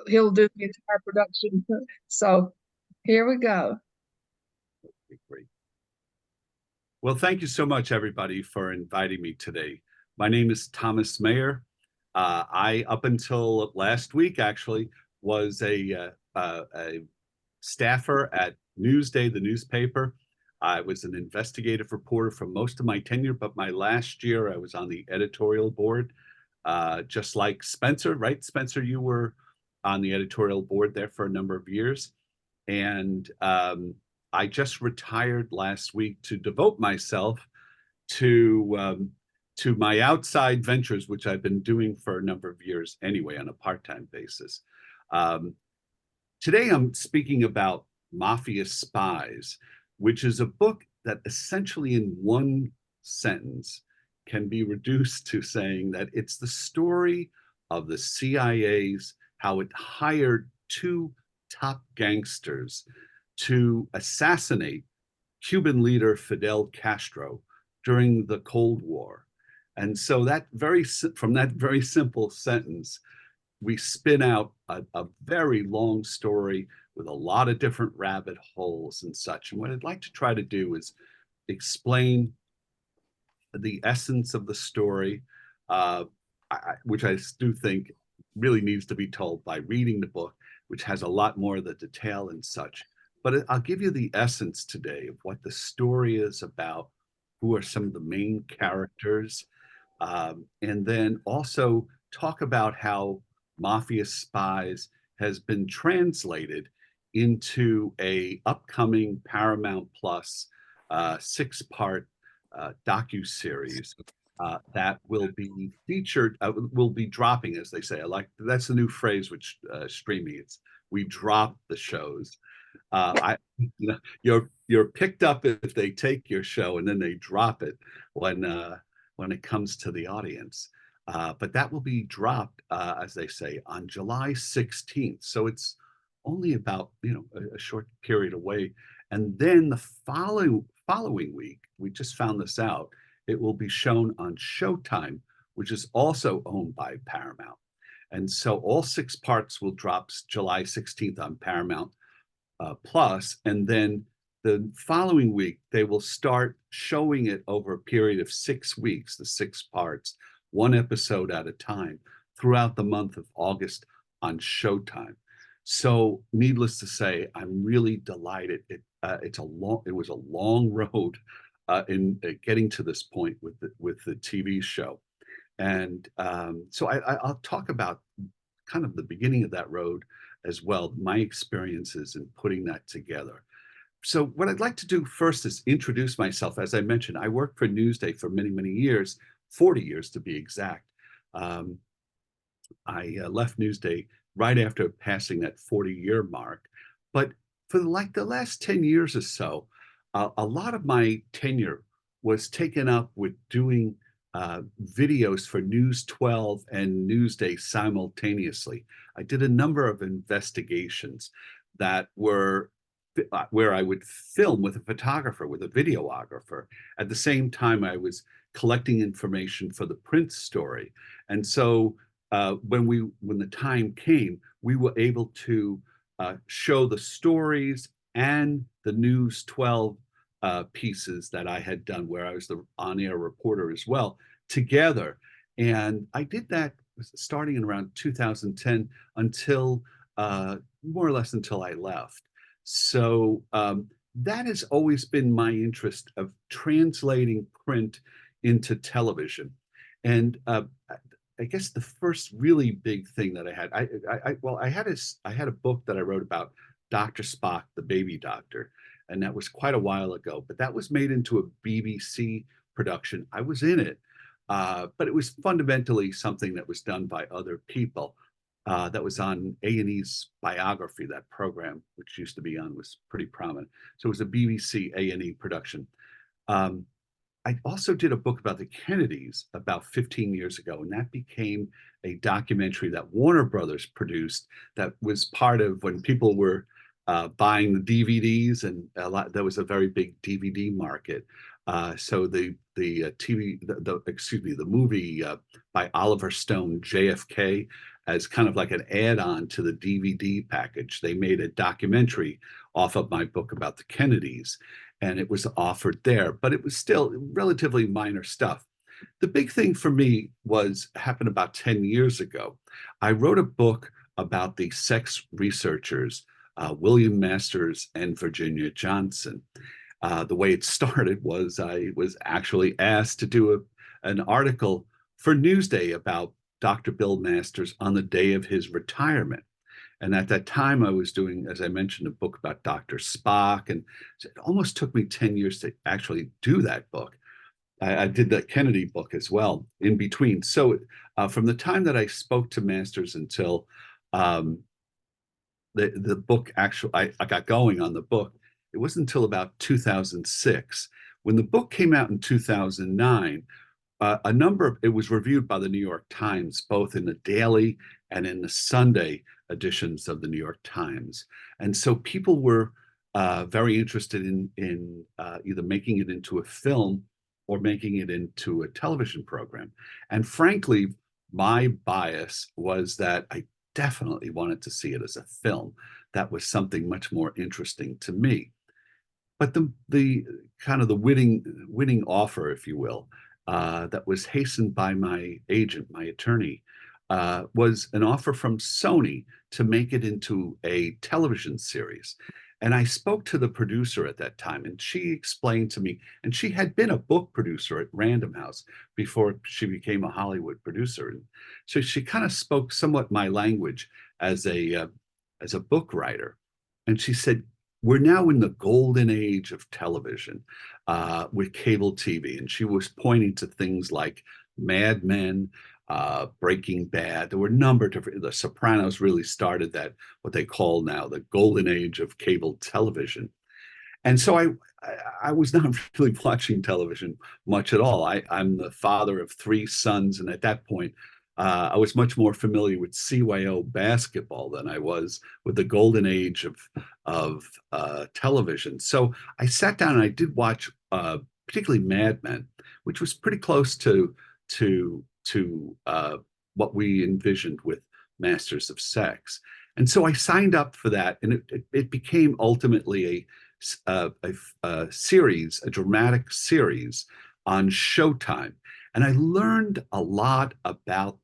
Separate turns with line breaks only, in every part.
he'll do the entire production. So here we go.
Great. Well, thank you so much, everybody, for inviting me today. My name is Thomas Maier. I, up until last week, actually, was a staffer at Newsday, the newspaper. I was an investigative reporter for most of my tenure, but my last year I was on the editorial board, just like Spencer, right? Spencer, you were on the editorial board there for a number of years. And I just retired last week to devote myself to my outside ventures, which I've been doing for a number of years anyway on a part-time basis. Today I'm speaking about Mafia Spies, which is a book that essentially in one sentence can be reduced to saying that it's the story of the CIA's, how it hired two top gangsters to assassinate Cuban leader Fidel Castro during the Cold War. And so from that very simple sentence, we spin out a very long story with a lot of different rabbit holes and such. And what I'd like to try to do is explain the essence of the story, which I do think really needs to be told by reading the book, which has a lot more of the detail and such. But I'll give you the essence today of what the story is about, who are some of the main characters, and then also talk about how Mafia Spies has been translated into a upcoming Paramount Plus 6-part docuseries that will be featured, will be dropping, as they say. That's the new phrase which streaming. It's we drop the shows. You're picked up if they take your show and then they drop it when it comes to the audience. But that will be dropped, as they say, on July 16th. So it's only about a short period away. And then the following week, we just found this out, it will be shown on Showtime, which is also owned by Paramount. And so all 6 parts will drop July 16th on Paramount Plus, and then the following week, they will start showing it over a period of 6 weeks, the 6 parts, 1 episode at a time, throughout the month of August on Showtime. So, needless to say, I'm really delighted. It was a long road in getting to this point with the TV show, and so I'll talk about kind of the beginning of that road as well, my experiences in putting that together. So what I'd like to do first is introduce myself. As I mentioned, I worked for Newsday for many, many years, 40 years to be exact. I left Newsday right after passing that 40-year mark. But for the last 10 years or so, a lot of my tenure was taken up with doing videos for News 12 and Newsday simultaneously. I did a number of investigations that were where I would film with a photographer, with a videographer. At the same time, I was collecting information for the print story. And so when the time came, we were able to show the stories and the News 12 pieces that I had done, where I was the on-air reporter as well, together. And I did that starting in around 2010 until more or less until I left. So that has always been my interest, of translating print into television. And I guess the first really big thing that I had, I had a book that I wrote about Dr. Spock, the baby doctor, and that was quite a while ago. But that was made into a BBC production. I was in it, but it was fundamentally something that was done by other people. That was on A&E's Biography. That program, which used to be on, was pretty prominent. So it was a BBC A&E production. I also did a book about the Kennedys about 15 years ago, and that became a documentary that Warner Brothers produced. That was part of when people were buying the DVDs, and there was a very big DVD market. So the movie by Oliver Stone, JFK, as kind of like an add-on to the DVD package. They made a documentary off of my book about the Kennedys, and it was offered there, but it was still relatively minor stuff. The big thing for me happened about 10 years ago. I wrote a book about the sex researchers, William Masters and Virginia Johnson. The way it started was I was actually asked to do an article for Newsday about Dr. Bill Masters on the day of his retirement. And at that time, I was doing, as I mentioned, a book about Dr. Spock. And it almost took me 10 years to actually do that book. I did the Kennedy book as well in between. So from the time that I spoke to Masters until the book actually, I got going on the book, it wasn't until about 2006. When the book came out in 2009, it was reviewed by the New York Times, both in the daily and in the Sunday editions of the New York Times. And so people were very interested in either making it into a film or making it into a television program. And frankly, my bias was that I definitely wanted to see it as a film. That was something much more interesting to me. But the kind of the winning offer, if you will, that was hastened by my agent, my attorney, was an offer from Sony to make it into a television series. And I spoke to the producer at that time, and she explained to me, and she had been a book producer at Random House before she became a Hollywood producer. And so she kind of spoke somewhat my language as a book writer. And she said, we're now in the golden age of television with cable TV. And she was pointing to things like Mad Men, Breaking Bad. There were a number of different, The Sopranos really started that, what they call now the golden age of cable television. And so I was not really watching television much at all. I'm the father of three sons. And at that point, I was much more familiar with CYO basketball than I was with the golden age of television. So I sat down and I did watch particularly Mad Men, which was pretty close to what we envisioned with Masters of Sex. And so I signed up for that, and it became ultimately a series, a dramatic series on Showtime. And I learned a lot about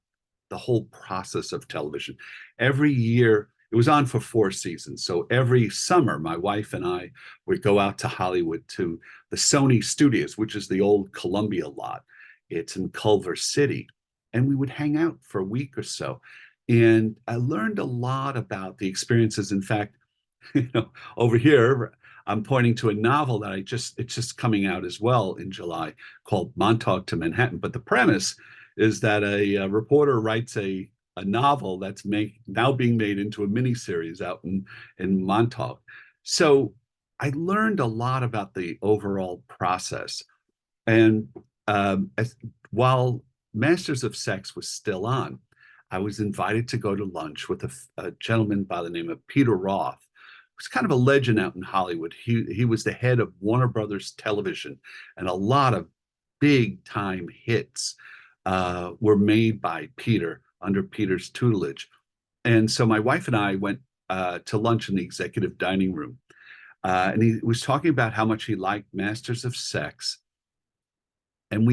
the whole process of television. Every year, it was on for 4 seasons. So every summer, my wife and I would go out to Hollywood to the Sony Studios, which is the old Columbia lot. It's in Culver City. And we would hang out for a week or so. And I learned a lot about the experiences. In fact, over here, I'm pointing to a novel that it's just coming out as well in July called Montauk to Manhattan. But the premise is that a reporter writes a novel that's now being made into a miniseries out in Montauk. So I learned a lot about the overall process. And while Masters of Sex was still on, I was invited to go to lunch with a gentleman by the name of Peter Roth. He was kind of a legend out in Hollywood. He was the head of Warner Brothers Television, and a lot of big time hits were made by Peter under Peter's tutelage. And so my wife and I went to lunch in the executive dining room. And he was talking about how much he liked Masters of Sex. And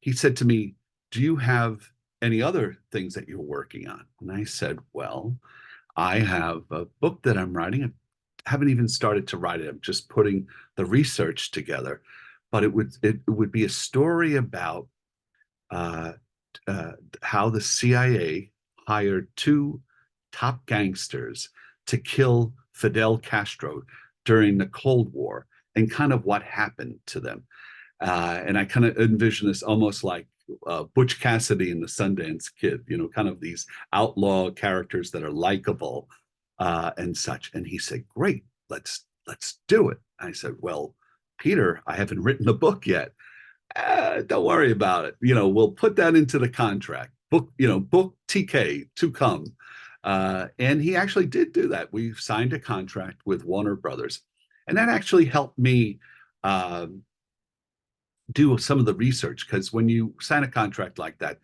he said to me, do you have any other things that you're working on? And I said, well, I have a book that I'm writing. I haven't even started to write it. I'm just putting the research together. But it would be a story about how the CIA hired 2 top gangsters to kill Fidel Castro during the Cold War, and kind of what happened to them. And I kind of envision this almost like Butch Cassidy and the Sundance Kid, kind of these outlaw characters that are likable and such. And he said, great, let's do it. I said, well, Peter, I haven't written a book yet. Don't worry about it. We'll put that into the contract. Book TK to come. And he actually did do that. We signed a contract with Warner Brothers. And that actually helped me do some of the research, because when you sign a contract like that,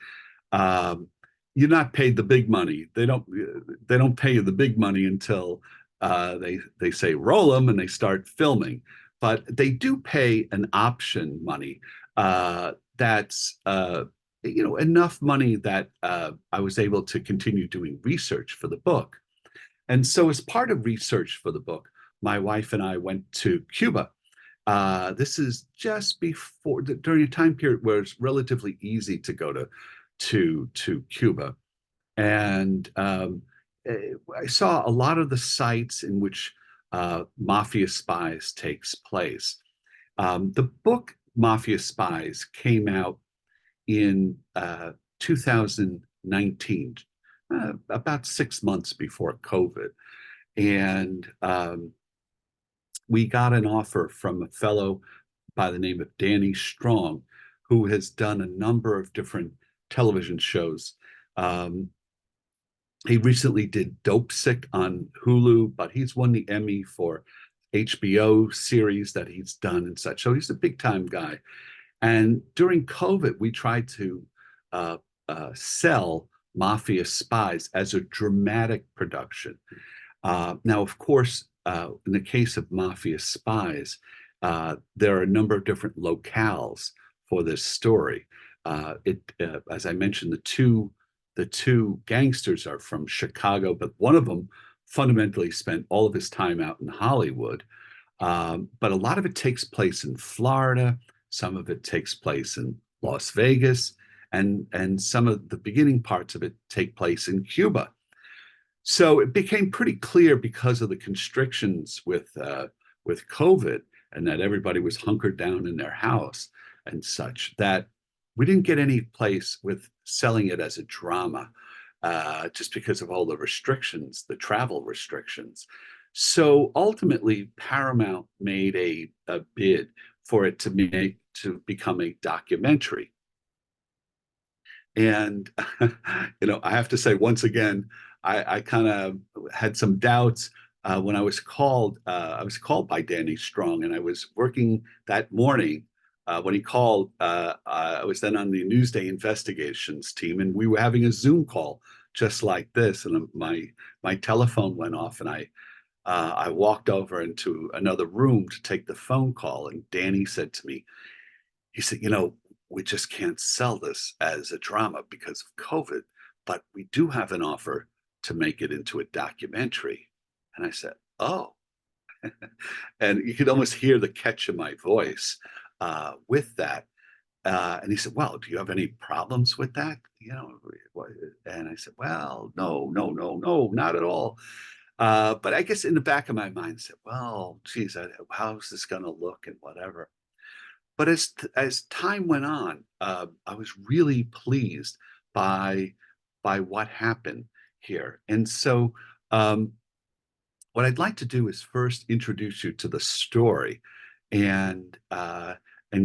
you're not paid the big money. They don't pay you the big money until they say roll them and they start filming. But they do pay an option money that's enough money that I was able to continue doing research for the book. And so, as part of research for the book, my wife and I went to Cuba. This is just before during a time period where it's relatively easy to go to Cuba, and I saw a lot of the sites in which Mafia Spies takes place. The book Mafia Spies came out in 2019, about 6 months before COVID, and we got an offer from a fellow by the name of Danny Strong, who has done a number of different television shows. Um, he recently did Dope Sick on Hulu, but he's won the Emmy for HBO series that he's done and such. So he's a big time guy. And during COVID, we tried to sell Mafia Spies as a dramatic production. Now, of course, in the case of Mafia Spies, there are a number of different locales for this story. As I mentioned, the two gangsters are from Chicago, but one of them fundamentally spent all of his time out in Hollywood. But a lot of it takes place in Florida. Some of it takes place in Las Vegas, and some of the beginning parts of it take place in Cuba. So it became pretty clear because of the constrictions with COVID and that everybody was hunkered down in their house and such that we didn't get any place with selling it as a drama, just because of all the restrictions, the travel restrictions. So ultimately, Paramount made a bid for it to become a documentary. And I have to say once again, I kind of had some doubts when I was called. I was called by Danny Strong, and I was working that morning when he called. I was then on the Newsday investigations team, and we were having a Zoom call just like this. And my telephone went off, and I walked over into another room to take the phone call, and Danny said to me, he said, we just can't sell this as a drama because of COVID, but we do have an offer to make it into a documentary. And I said, oh. And you could almost hear the catch in my voice with that. And he said, well, do you have any problems with that? And I said, well, no, no, no, no, not at all. But I guess in the back of my mind, I said, well, geez, how's this going to look and whatever. But as time went on, I was really pleased by what happened here. And so, what I'd like to do is first introduce you to the story, and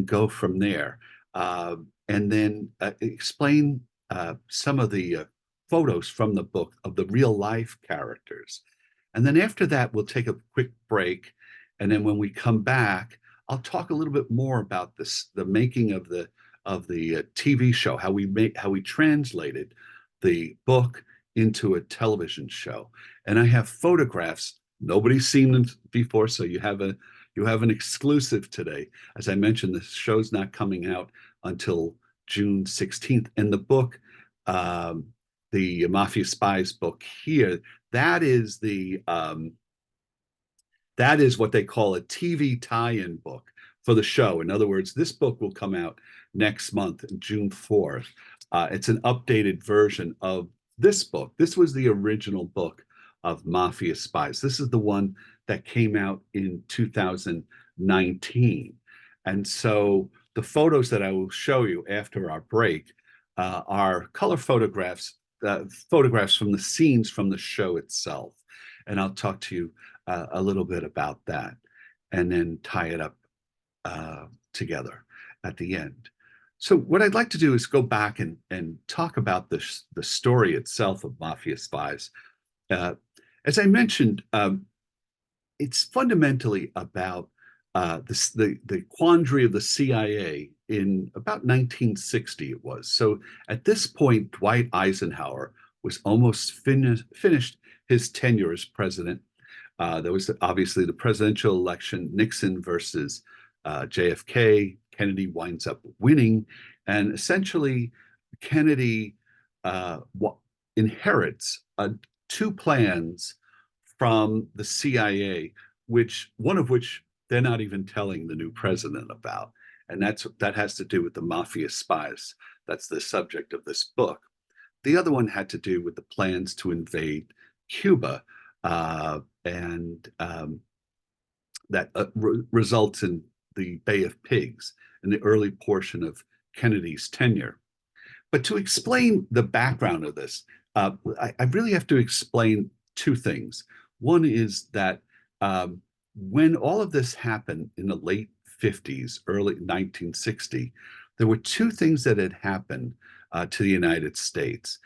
go from there, and then explain some of the photos from the book of the real life characters. And then after that, we'll take a quick break, and then when we come back, I'll talk a little bit more about the making of the TV show, how we translated the book into a television show. And I have photographs. Nobody's seen them before, so you have an exclusive today. As I mentioned, the show's not coming out until June 16th. And the book, the Mafia Spies book here, that is what they call a TV tie-in book for the show. In other words, this book will come out next month, June 4th. It's an updated version of this book. This was the original book of Mafia Spies. This is the one that came out in 2019. And so the photos that I will show you after our break are color photographs from the scenes from the show itself. And I'll talk to you a little bit about that, and then tie it up together at the end. So what I'd like to do is go back and talk about the story itself of Mafia Spies. As I mentioned, it's fundamentally about the quandary of the CIA in about 1960 it was. So at this point, Dwight Eisenhower was almost finished his tenure as president. There was obviously the presidential election, Nixon versus JFK. Kennedy winds up winning, and essentially Kennedy inherits two plans from the CIA, one of which they're not even telling the new president about, and that has to do with the Mafia Spies. That's the subject of this book. The other one had to do with the plans to invade Cuba, and that results in the Bay of Pigs in the early portion of Kennedy's tenure. But to explain the background of this, I really have to explain two things. One is that when all of this happened in the late 50s, early 1960, there were two things that had happened to the United States.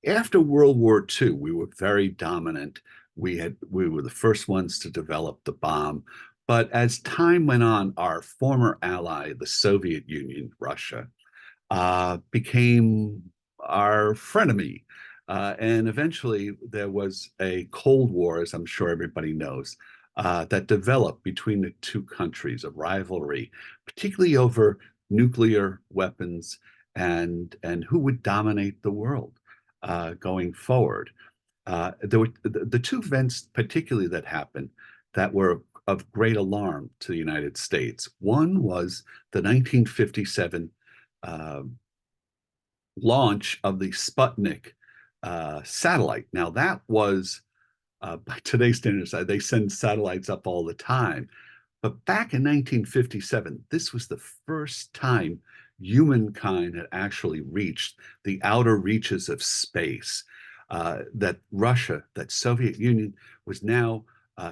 After World War II, we were very dominant. We were the first ones to develop the bomb. But as time went on, our former ally, the Soviet Union, Russia, became our frenemy. And eventually there was a Cold War, as I'm sure everybody knows, that developed between the two countries, a rivalry, particularly over nuclear weapons and who would dominate the world going forward. There were the two events particularly that happened that were of great alarm to the United States. One was the 1957 launch of the Sputnik satellite. Now that was, by today's standards, they send satellites up all the time. But back in 1957, this was the first time humankind had actually reached the outer reaches of space. That Russia, that Soviet Union was now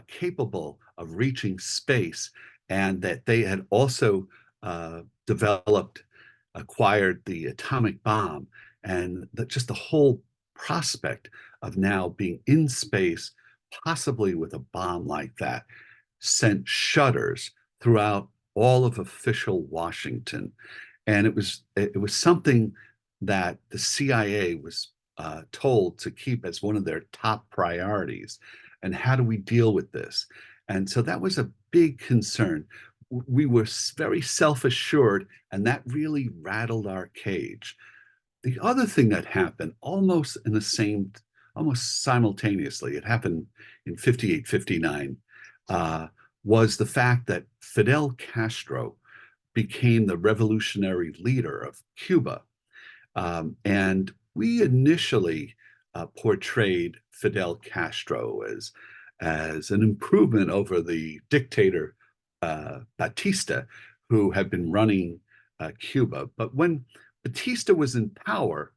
capable of reaching space, and that they had also acquired the atomic bomb, and just the whole prospect of now being in space, possibly with a bomb like that, sent shudders throughout all of official Washington. And it was something that the CIA was told to keep as one of their top priorities. And how do we deal with this? And so that was a big concern. We were very self-assured, and that really rattled our cage. The other thing that happened almost simultaneously, it happened in 58, 59, was the fact that Fidel Castro became the revolutionary leader of Cuba. And we initially portrayed Fidel Castro as an improvement over the dictator Batista, who had been running Cuba. But when Batista was in power,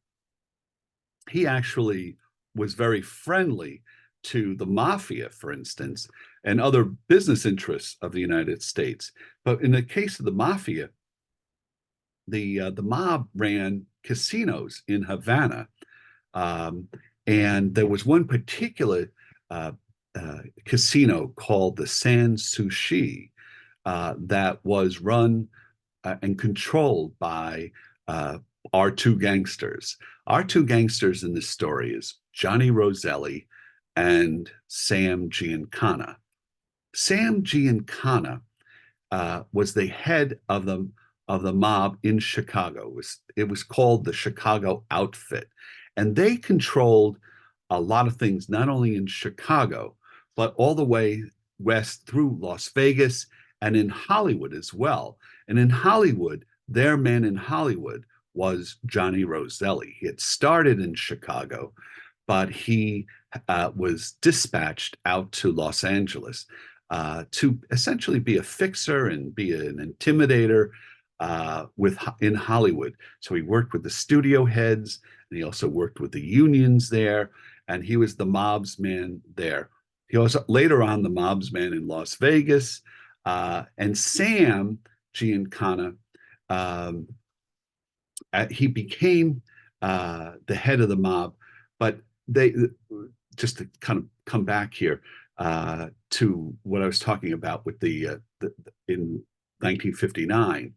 he actually was very friendly to the mafia, for instance, and other business interests of the United States. But in the case of the mafia, the mob ran casinos in Havana, and there was one particular casino called the Sans Souci that was run and controlled by our two gangsters. Our two gangsters in this story is Johnny Roselli and Sam Giancana. Sam Giancana was the head of the mob in Chicago. It was called the Chicago Outfit, and they controlled a lot of things, not only in Chicago, but all the way west through Las Vegas and in Hollywood as well. And in Hollywood, their man in Hollywood was Johnny Roselli. He had started in Chicago, but he was dispatched out to Los Angeles to essentially be a fixer and be an intimidator in Hollywood. So he worked with the studio heads, and he also worked with the unions there, and he was the mob's man there. He was later on the mob's man in Las Vegas. And Sam Giancana, he became the head of the mob, but they, just to kind of come back here to what I was talking about with in 1959,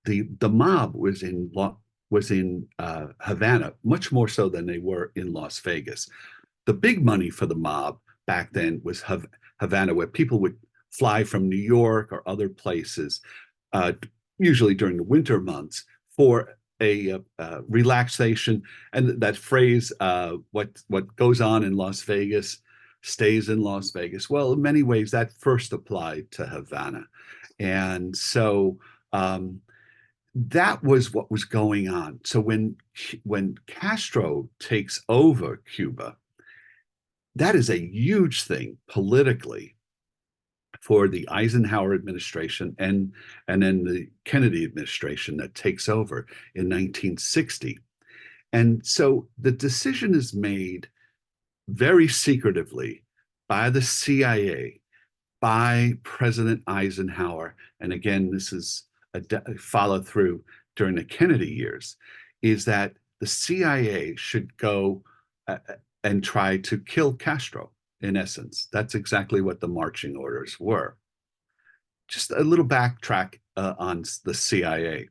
the mob was in Havana, much more so than they were in Las Vegas. The big money for the mob back then was Havana, where people would fly from New York or other places, uh, usually during the winter months, for a relaxation. And that phrase, what goes on in Las Vegas stays in Las Vegas. Well, in many ways, that first applied to Havana. And so that was what was going on. So when Castro takes over Cuba, that is a huge thing politically for the Eisenhower administration and then the Kennedy administration that takes over in 1960. And so the decision is made very secretively by the CIA, by President Eisenhower, and again, this is a follow through during the Kennedy years, is that the CIA should go and try to kill Castro, in essence. That's exactly what the marching orders were. Just a little backtrack on the CIA.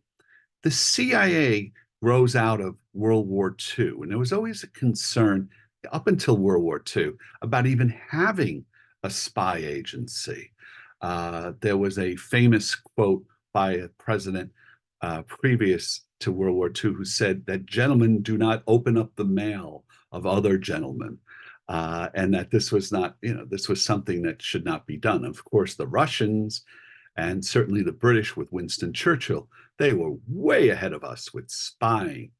The CIA rose out of World War II, and there was always a concern up until World War II about even having a spy agency. There was a famous quote by a president previous to World War II who said that gentlemen do not open up the mail of other gentlemen. And that this was not, this was something that should not be done. Of course, the Russians and certainly the British with Winston Churchill, they were way ahead of us with spying.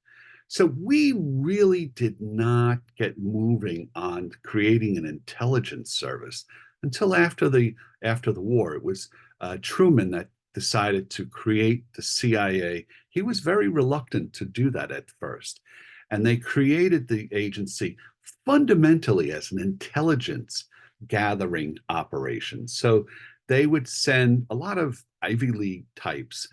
So we really did not get moving on creating an intelligence service until after the war. It was Truman that decided to create the CIA. He was very reluctant to do that at first. And they created the agency fundamentally as an intelligence gathering operation. So they would send a lot of Ivy League types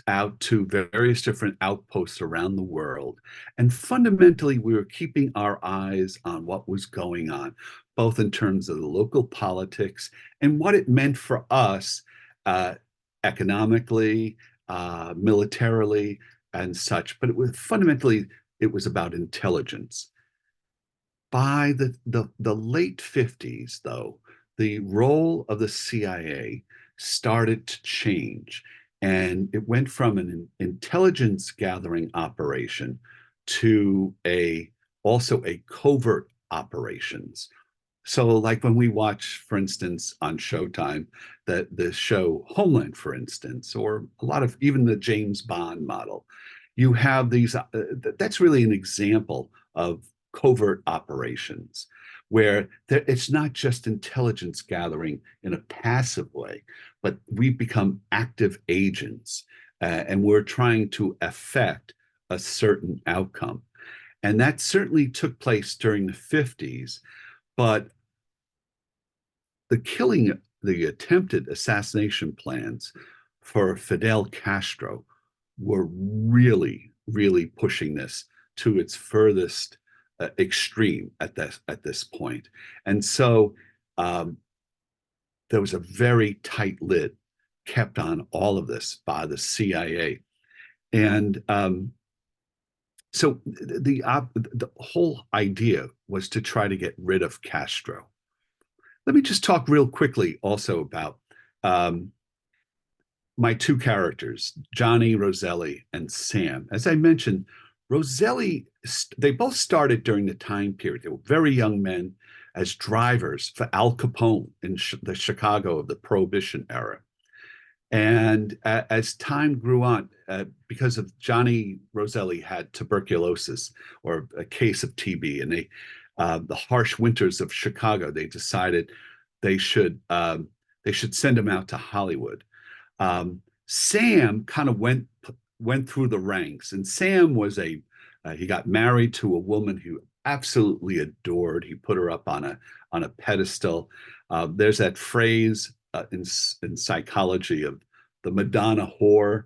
out to various different outposts around the world. And fundamentally, we were keeping our eyes on what was going on, both in terms of the local politics and what it meant for us economically, militarily, and such. But it was fundamentally, it was about intelligence. By the late 50s, though, the role of the CIA started to change. And it went from an intelligence gathering operation to also a covert operations. So like when we watch, for instance, on Showtime, the show Homeland, for instance, or a lot of even the James Bond model, you have these, that's really an example of covert operations where it's not just intelligence gathering in a passive way, but we become active agents and we're trying to affect a certain outcome. And that certainly took place during the 50s, but the attempted assassination plans for Fidel Castro were really, really pushing this to its furthest extreme at this point. And so there was a very tight lid kept on all of this by the CIA. And so the whole idea was to try to get rid of Castro. Let me just talk real quickly also about my two characters, Johnny Roselli and Sam. As I mentioned, Roselli, they both started during the time period. They were very young men as drivers for Al Capone in the Chicago of the Prohibition era. And as time grew on, because of Johnny Roselli had tuberculosis or a case of TB, and the harsh winters of Chicago, they decided they should send him out to Hollywood. Sam kind of went through the ranks, and Sam was he got married to a woman who absolutely adored. He put her up on a pedestal. There's that phrase in psychology of the Madonna whore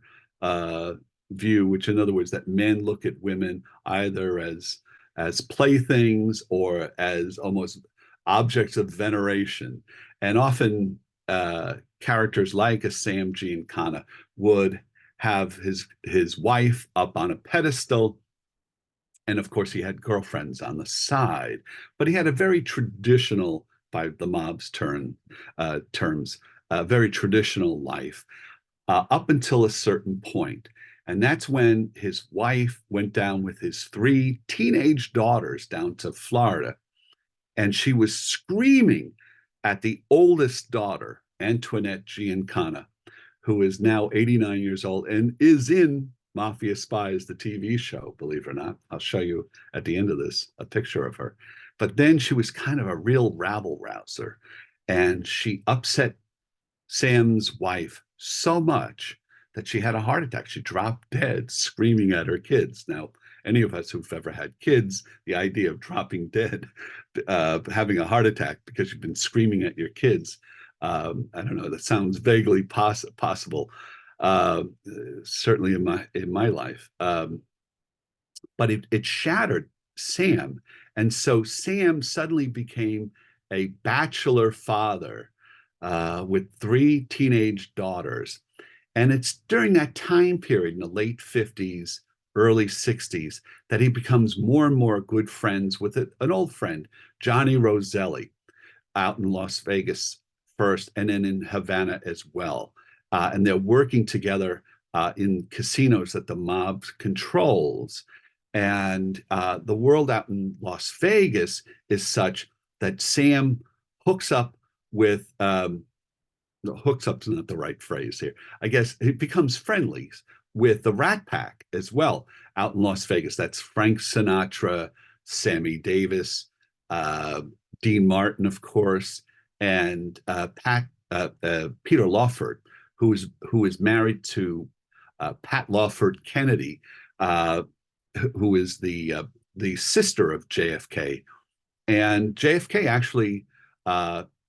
view, which in other words, that men look at women either as playthings or as almost objects of veneration. And often characters like a Sam Giancana would have his wife up on a pedestal. And of course, he had girlfriends on the side, but he had a very traditional, by the mob's terms, very traditional life up until a certain point. And that's when his wife went down with his three teenage daughters down to Florida. And she was screaming at the oldest daughter, Antoinette Giancana, who is now 89 years old and is in Mafia Spies, the TV show, believe it or not. I'll show you at the end of this a picture of her. But then she was kind of a real rabble rouser, and she upset Sam's wife so much that she had a heart attack. She dropped dead screaming at her kids. Now, any of us who've ever had kids, the idea of dropping dead, having a heart attack because you've been screaming at your kids, I don't know, that sounds vaguely possible, uh, certainly in my life. But it shattered Sam. And so Sam suddenly became a bachelor father with three teenage daughters. And it's during that time period in the late 50s, early 60s, that he becomes more and more good friends with an old friend, Johnny Roselli, out in Las Vegas first, and then in Havana as well. And they're working together in casinos that the mob controls. And the world out in Las Vegas is such that Sam hooks up with, no, hooks up's not the right phrase here. I guess it becomes friendly with the Rat Pack as well out in Las Vegas. That's Frank Sinatra, Sammy Davis, Dean Martin, of course, and Peter Lawford, who is married to Pat Lawford Kennedy, who is the sister of JFK. And JFK actually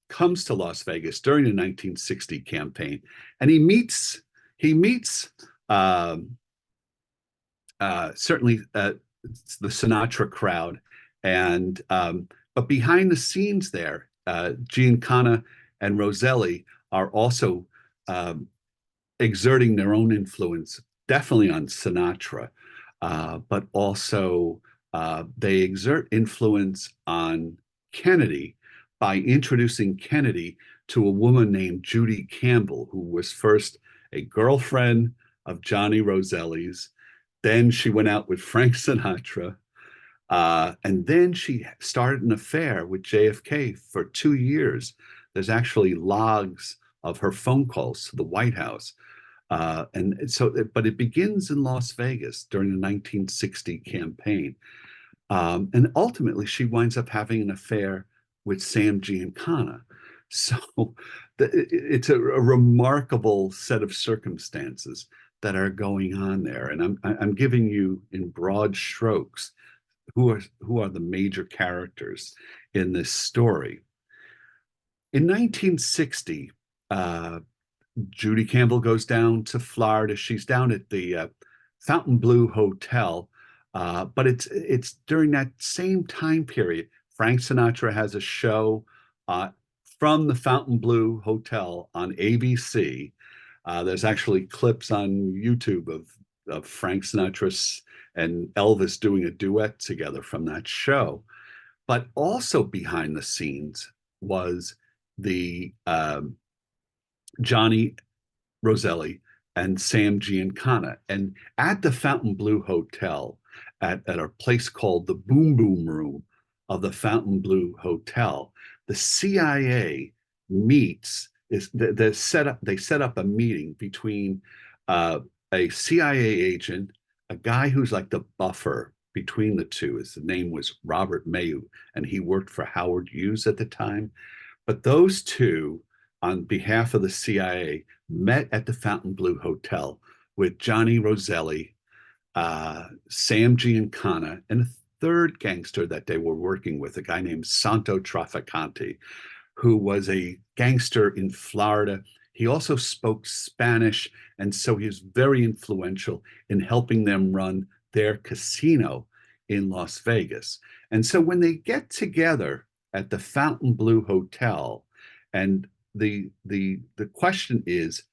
comes to Las Vegas during the 1960 campaign, and he meets certainly the Sinatra crowd, and but behind the scenes there, Giancana and Roselli are also exerting their own influence, definitely on Sinatra, but also they exert influence on Kennedy by introducing Kennedy to a woman named Judy Campbell, who was first a girlfriend of Johnny Roselli's. Then she went out with Frank Sinatra. And then she started an affair with JFK for 2 years. There's actually logs of her phone calls to the White House. But it begins in Las Vegas during the 1960 campaign. And ultimately, she winds up having an affair with Sam Giancana. So it's a remarkable set of circumstances that are going on there. And I'm giving you in broad strokes who are the major characters in this story. In 1960, Judy Campbell goes down to Florida. She's down at the Fontainebleau Hotel, but it's during that same time period. Frank Sinatra has a show from the Fontainebleau Hotel on ABC. There's actually clips on YouTube of Frank Sinatra and Elvis doing a duet together from that show. But also behind the scenes was the Johnny Roselli and Sam Giancana. And at the Fontainebleau Hotel, at a place called the Boom Boom Room of the Fontainebleau Hotel, the CIA meets. They set up a meeting between a CIA agent, a guy who's like the buffer between the two. His name was Robert Mayu, and he worked for Howard Hughes at the time. But those two, on behalf of the CIA, met at the Fontainebleau Hotel with Johnny Roselli, Sam Giancana, and a third gangster that they were working with, a guy named Santo Trafficante, who was a gangster in Florida. He also spoke Spanish, and so he was very influential in helping them run their casino in Las Vegas. And so when they get together at the Fontainebleau Hotel, and the question is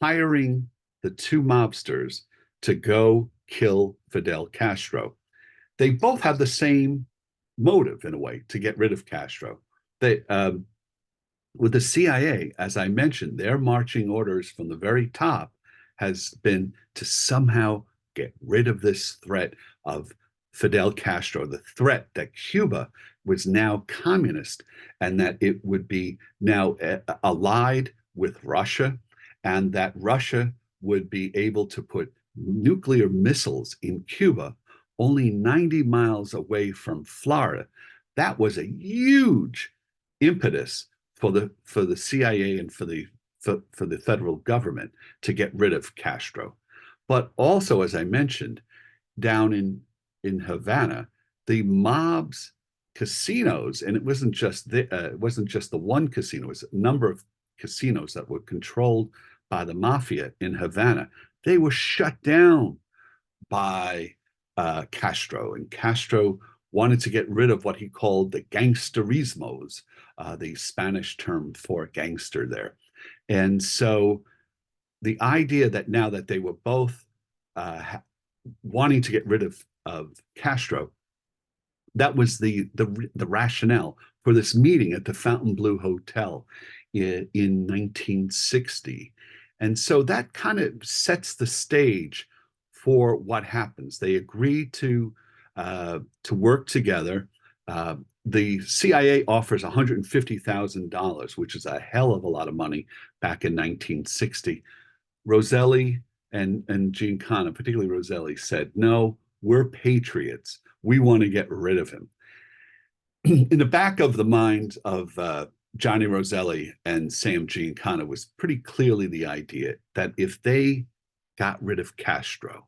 hiring the two mobsters to go kill Fidel Castro. They both have the same motive in a way to get rid of Castro. They with the CIA, as I mentioned, their marching orders from the very top has been to somehow get rid of this threat of Fidel Castro, the threat that Cuba was now communist and that it would be now allied with Russia, and that Russia would be able to put nuclear missiles in Cuba only 90 miles away from Florida. That was a huge impetus for the CIA and for the federal government to get rid of Castro. But also, as I mentioned, down in Havana, the mob's casinos, and it wasn't just the one casino, it was a number of casinos that were controlled by the mafia in Havana. They were shut down by Castro, and Castro wanted to get rid of what he called the gangsterismos, the Spanish term for gangster there. And so the idea that now that they were both wanting to get rid of Castro, that was the rationale for this meeting at the Fontainebleau Hotel in 1960. And so that kind of sets the stage for what happens. They agree to work together. The CIA offers $150,000, which is a hell of a lot of money back in 1960. Roselli and Giancana, particularly Roselli, said, no, we're patriots. We want to get rid of him. In the back of the mind of Johnny Roselli and Sam Giancana was pretty clearly the idea that if they got rid of Castro,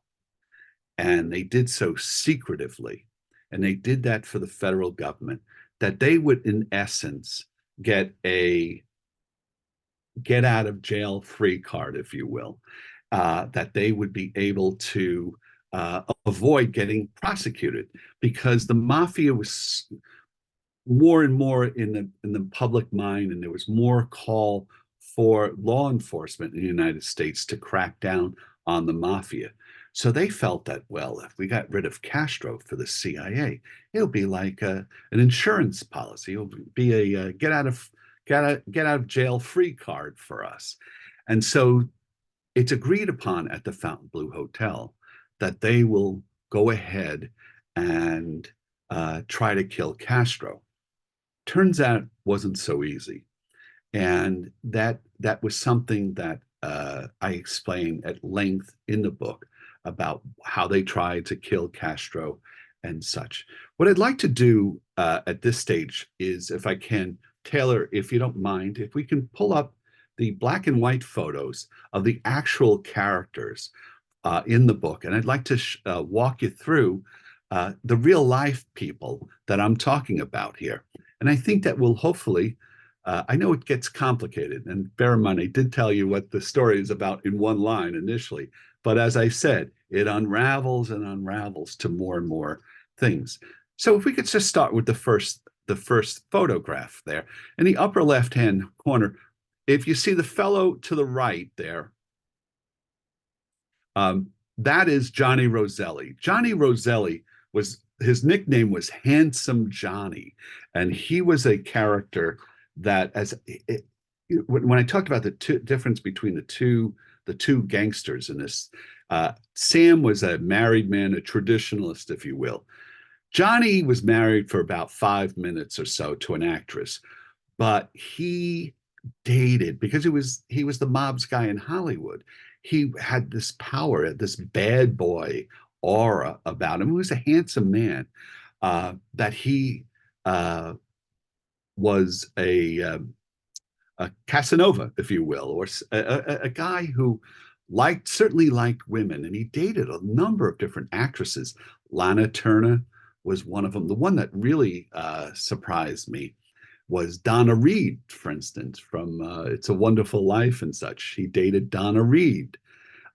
and they did so secretively, and they did that for the federal government, that they would, in essence, get a get out of jail free card, if you will, that they would be able to avoid getting prosecuted, because the mafia was more and more in the public mind, and there was more call for law enforcement in the United States to crack down on the mafia. So they felt that, well, if we got rid of Castro for the CIA, it'll be like an insurance policy. It'll be a get out of jail free card for us. And so it's agreed upon at the Fontainebleau Hotel that they will go ahead and try to kill Castro. Turns out it wasn't so easy. And that was something that I explain at length in the book about how they tried to kill Castro and such. What I'd like to do at this stage is, if I can, Taylor, if you don't mind, if we can pull up the black and white photos of the actual characters in the book. And I'd like to walk you through the real life people that I'm talking about here. And I think that will hopefully, I know it gets complicated, and bear in mind, I did tell you what the story is about in one line initially, but as I said, it unravels and unravels to more and more things. So if we could just start with the first photograph there. In the upper left-hand corner, if you see the fellow to the right there, that is Johnny Roselli. Johnny Roselli his nickname was Handsome Johnny, and he was a character that, when I talked about the difference between the two gangsters in this, Sam was a married man, a traditionalist, if you will. Johnny was married for about 5 minutes or so to an actress, but he dated because he was the mob's guy in Hollywood. He had this power, this bad boy aura about him. He was a handsome man. That he was a Casanova, if you will, or a guy who certainly liked women, and he dated a number of different actresses. Lana Turner was one of them. The one that really surprised me was Donna Reed, for instance, from It's a Wonderful Life and such. He dated Donna Reed.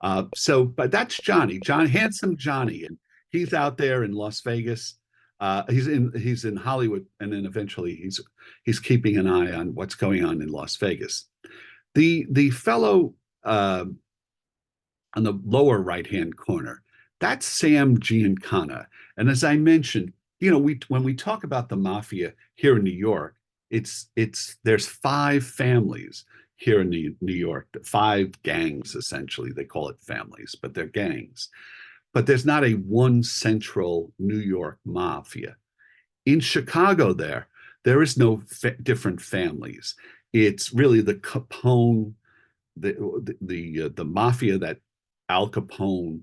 But that's Johnny, Handsome Johnny, and he's out there in Las Vegas. He's in Hollywood, and then eventually he's keeping an eye on what's going on in Las Vegas. The fellow on the lower right-hand corner, that's Sam Giancana. And as I mentioned, when we talk about the mafia here in New York, there's five families here in New York, five gangs essentially. They call it families, but they're gangs. But there's not a one central New York mafia. In Chicago, there is no different families. It's really the Capone, the mafia that Al Capone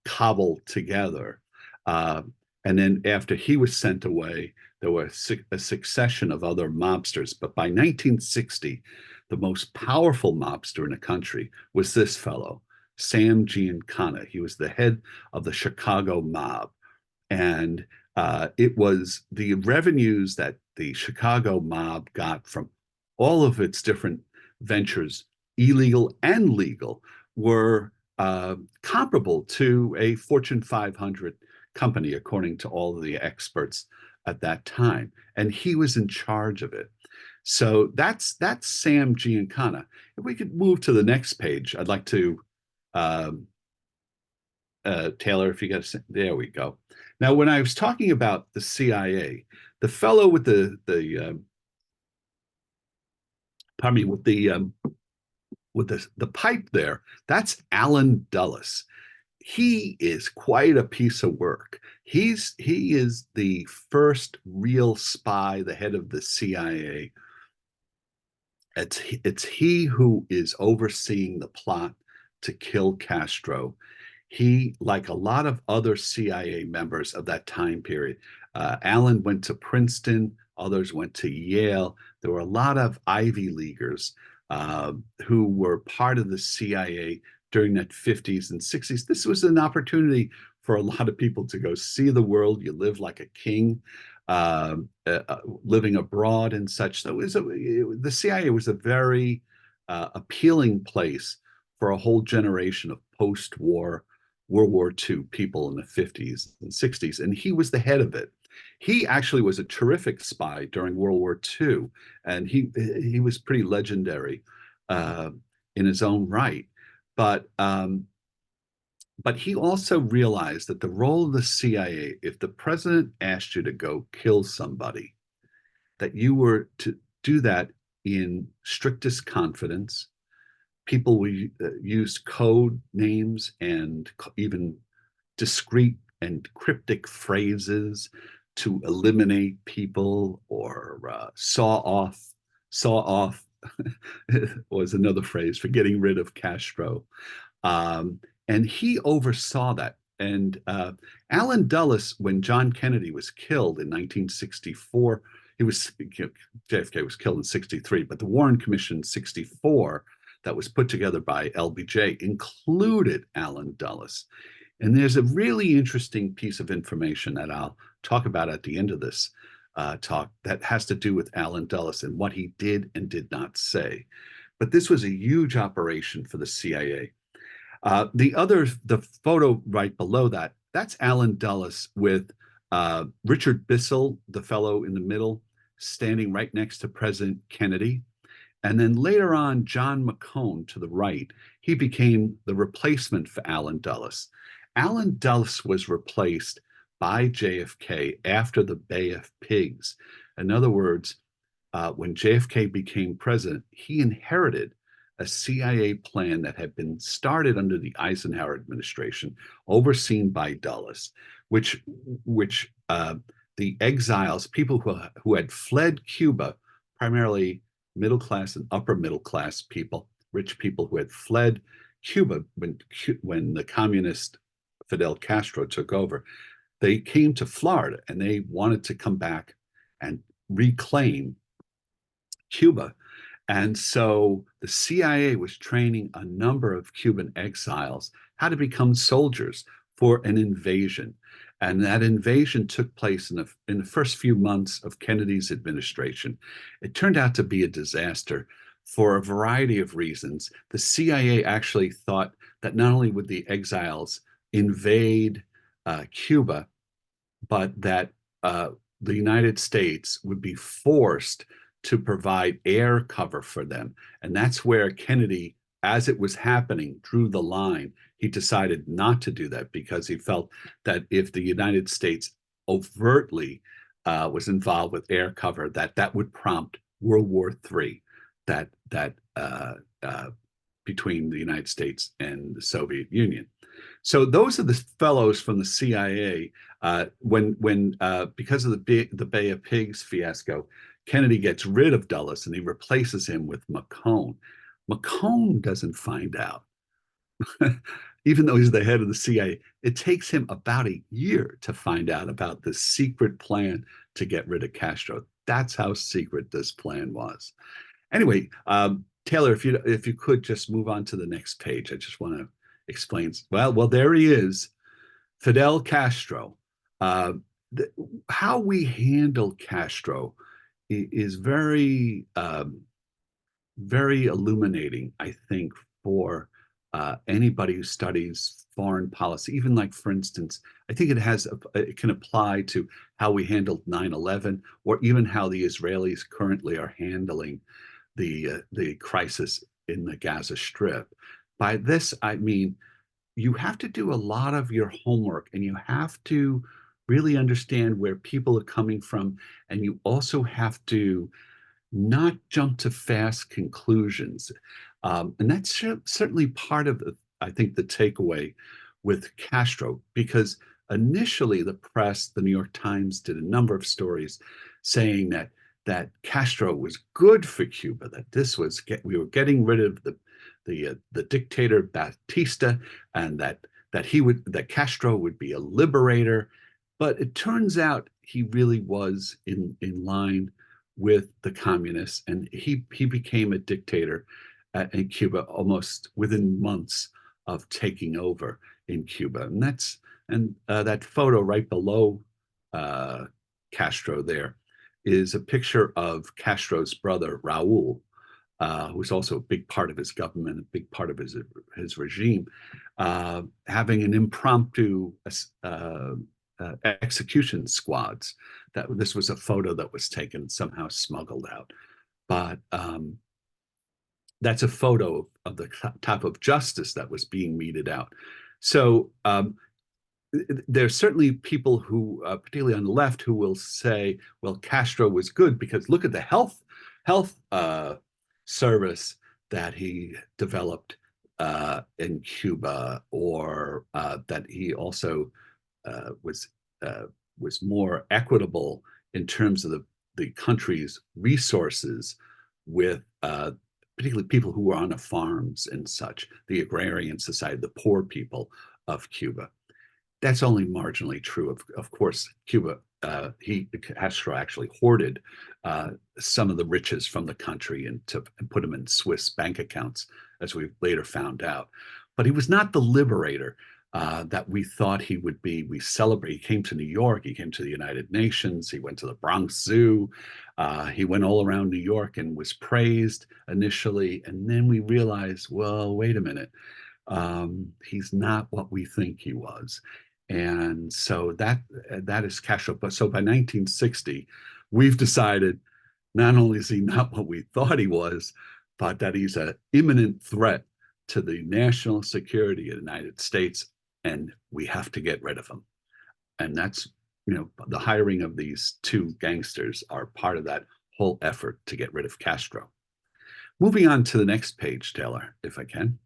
cobbled together. Uh, and then after he was sent away, there were a succession of other mobsters. But by 1960, the most powerful mobster in the country was this fellow, Sam Giancana. He was the head of the Chicago mob. And it was the revenues that the Chicago mob got from all of its different ventures, illegal and legal, were comparable to a Fortune 500 company, according to all of the experts at that time. And he was in charge of it. So that's Sam Giancana. If we could move to the next page, I'd like to, Taylor, if you got to, there we go. Now, when I was talking about the CIA, the fellow with pardon me, with the pipe there, that's Alan Dulles. He is quite a piece of work. He is the first real spy, the head of the CIA. It's he who is overseeing the plot to kill Castro. He, like a lot of other CIA members of that time period, Alan went to Princeton, others went to Yale. There were a lot of Ivy Leaguers who were part of the CIA during that 50s and 60s. This was an opportunity for a lot of people to go see the world. You live like a king, living abroad and such. So the CIA was a very appealing place for a whole generation of post-war World War II people in the 50s and 60s, and he was the head of it. He actually was a terrific spy during World War II, and he was pretty legendary in his own right. But he also realized that the role of the CIA, if the president asked you to go kill somebody, that you were to do that in strictest confidence. People will use code names and even discreet and cryptic phrases to eliminate people or saw off was another phrase for getting rid of Castro. And he oversaw that. And Alan Dulles, when John Kennedy was killed in 1964, JFK was killed in 63, but the Warren Commission in 64 that was put together by LBJ included Alan Dulles. And there's a really interesting piece of information that I'll talk about at the end of this talk that has to do with Alan Dulles and what he did and did not say. But this was a huge operation for the CIA. The photo right below that, that's Alan Dulles with Richard Bissell, the fellow in the middle, standing right next to President Kennedy. And then later on, John McCone to the right, he became the replacement for Alan Dulles. Alan Dulles was replaced by JFK after the Bay of Pigs. In other words, when JFK became president, he inherited a CIA plan that had been started under the Eisenhower administration, overseen by Dulles, which the exiles, people who had fled Cuba, primarily middle class and upper middle class people, rich people who had fled Cuba when the communist Fidel Castro took over, they came to Florida and they wanted to come back and reclaim Cuba. And so the CIA was training a number of Cuban exiles how to become soldiers for an invasion. And that invasion took place in the first few months of Kennedy's administration. It turned out to be a disaster for a variety of reasons. The CIA actually thought that not only would the exiles invade Cuba, but that the United States would be forced to provide air cover for them. And that's where Kennedy as it was happening, drew the line. He decided not to do that because he felt that if the United States overtly was involved with air cover, that would prompt World War III, that between the United States and the Soviet Union. So those are the fellows from the CIA. When because of the Bay of Pigs fiasco, Kennedy gets rid of Dulles and he replaces him with McCone. McCone doesn't find out, even though he's the head of the CIA. It takes him about a year to find out about the secret plan to get rid of Castro. That's how secret this plan was. Anyway, Taylor, if you could just move on to the next page, I just want to explain. Well, there he is, Fidel Castro. Uh, how we handle Castro is very illuminating, I think, for anybody who studies foreign policy. Even like, for instance, I think it can apply to how we handled 9/11, or even how the Israelis currently are handling the crisis in the Gaza Strip. By this, I mean you have to do a lot of your homework, and you have to really understand where people are coming from, and you also have to not jump to fast conclusions. And that's certainly part of I think, the takeaway with Castro, because initially the press, the New York Times, did a number of stories saying that Castro was good for Cuba, that we were getting rid of the dictator Batista, and that Castro would be a liberator. But it turns out he really was in line with the communists, and he became a dictator in Cuba almost within months of taking over in Cuba. And that photo right below Castro there is a picture of Castro's brother Raul, who's also a big part of his government, a big part of his regime, having an impromptu execution squads. This was a photo that was taken, somehow smuggled out. But that's a photo of the type of justice that was being meted out. So there's certainly people who, particularly on the left, who will say, well, Castro was good because look at the health service that he developed in Cuba, or that he also was more equitable in terms of the country's resources with particularly people who were on the farms and such, the agrarian society, the poor people of Cuba. That's only marginally true. Of course, Cuba, Castro actually hoarded some of the riches from the country and put them in Swiss bank accounts, as we later found out. But he was not the liberator that we thought he would be. He came to New York, he came to the United Nations, he went to the Bronx Zoo, he went all around New York and was praised initially. And then we realized, well, wait a minute, he's not what we think he was. And so that is Castro. But so by 1960, we've decided not only is he not what we thought he was, but that he's an imminent threat to the national security of the United States, and we have to get rid of him. And that's, the hiring of these two gangsters are part of that whole effort to get rid of Castro. Moving on to the next page, Taylor, if I can.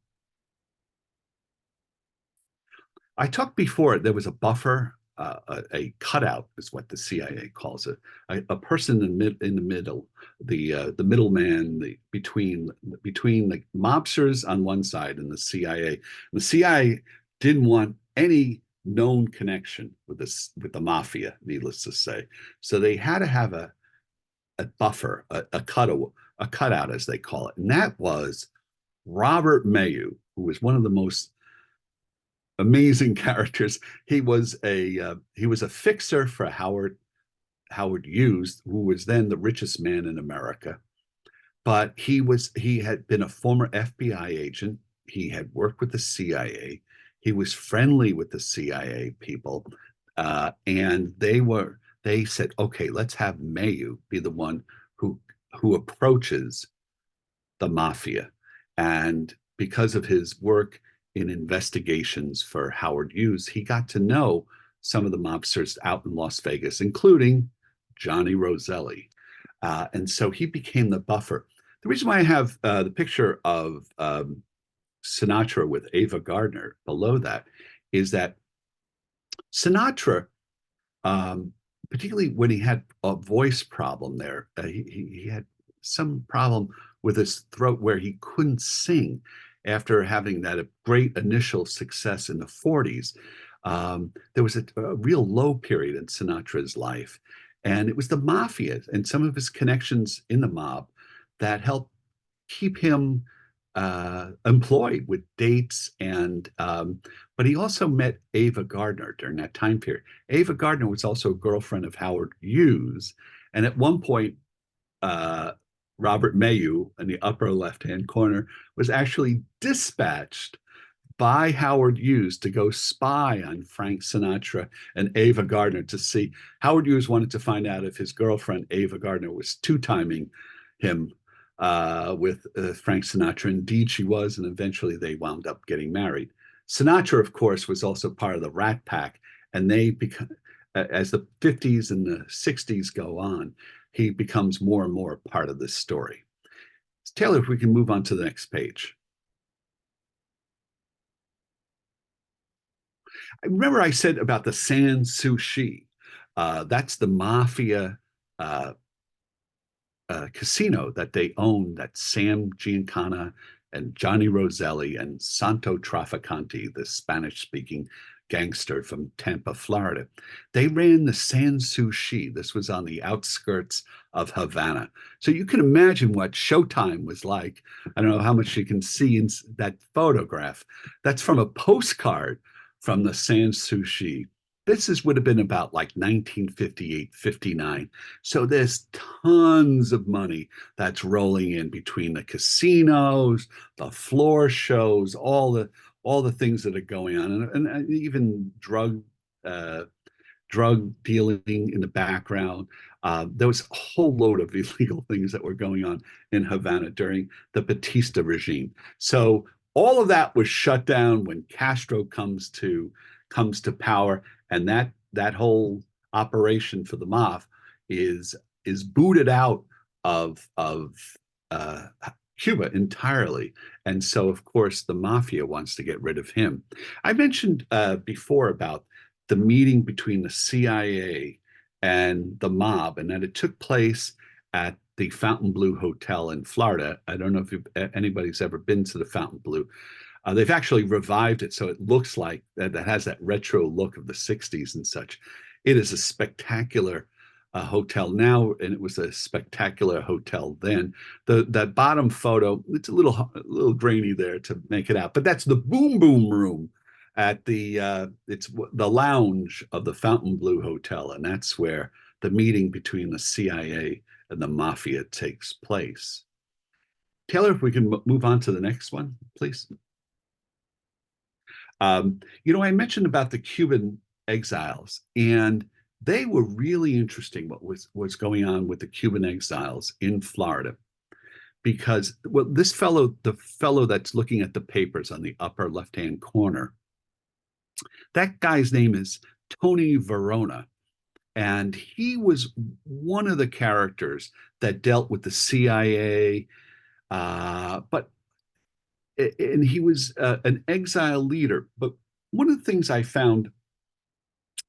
I talked before, there was a buffer, a cutout is what the CIA calls it, a person in the middle, the middleman between the mobsters on one side and the CIA. The CIA didn't want any known connection with the mafia, needless to say. So they had to have a buffer, a cutout, as they call it, and that was Robert Maier, who was one of the most amazing characters. He was a fixer for Howard Hughes, who was then the richest man in America. But he had been a former FBI agent. He had worked with the CIA. He was friendly with the CIA people, and they said, okay, let's have Maier be the one who approaches the mafia. And because of his work in investigations for Howard Hughes, he got to know some of the mobsters out in Las Vegas, including Johnny Roselli. And so he became the buffer. The reason why I have the picture of Sinatra with Ava Gardner below that is that Sinatra, particularly when he had a voice problem there, he had some problem with his throat where he couldn't sing after having that a great initial success in the 40s. There was a real low period in Sinatra's life. And it was the mafia and some of his connections in the mob that helped keep him employed with dates. But he also met Ava Gardner during that time period. Ava Gardner was also a girlfriend of Howard Hughes. And at one point, Robert Mayu in the upper left-hand corner was actually dispatched by Howard Hughes to go spy on Frank Sinatra and Ava Gardner to see. Howard Hughes wanted to find out if his girlfriend, Ava Gardner, was two-timing him with Frank Sinatra. Indeed, she was, and eventually they wound up getting married. Sinatra, of course, was also part of the Rat Pack, and they become, as the 50s and the 60s go on, he becomes more and more part of this story. Taylor, if we can move on to the next page. Remember I said about the Sans Souci. That's the mafia casino that they own, that Sam Giancana and Johnny Roselli and Santo Traficante, the Spanish-speaking gangster from Tampa, Florida. They ran the Sans Souci. This was on the outskirts of Havana. So you can imagine what Showtime was like. I don't know how much you can see in that photograph. That's from a postcard from the Sans Souci. Would have been about like 1958, 59. So there's tons of money that's rolling in between the casinos, the floor shows, all the things that are going on, and even drug dealing in the background. There was a whole load of illegal things that were going on in Havana during the Batista regime. So all of that was shut down when Castro comes to power, and that whole operation for the MAF is booted out of Cuba entirely. And so, of course, the mafia wants to get rid of him. I mentioned before about the meeting between the CIA and the mob, and that it took place at the Fontainebleau Hotel in Florida. I don't know if anybody's ever been to the Fontainebleau. They've actually revived it, so it looks like that has that retro look of the 60s and such. It is a spectacular hotel now, and it was a spectacular hotel then. That bottom photo, it's a little grainy there to make it out, but that's the Boom Boom Room at it's the lounge of the Fontainebleau Hotel, and that's where the meeting between the CIA and the mafia takes place. Taylor, if we can move on to the next one, please. I mentioned about the Cuban exiles, and they were really interesting what was going on with the Cuban exiles in Florida. Because the fellow that's looking at the papers on the upper left-hand corner, that guy's name is Tony Verona. And he was one of the characters that dealt with the CIA, and he was an exile leader. But one of the things I found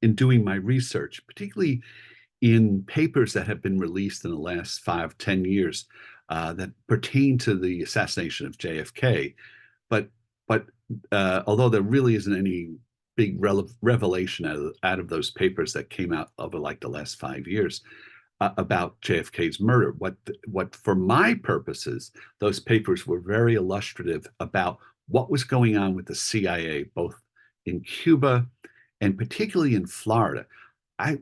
in doing my research, particularly in papers that have been released in the last 5-10 years that pertain to the assassination of JFK, but although there really isn't any big revelation out of those papers that came out over like the last 5 years about JFK's murder. What for my purposes, those papers were very illustrative about what was going on with the CIA, both in Cuba and particularly in Florida. I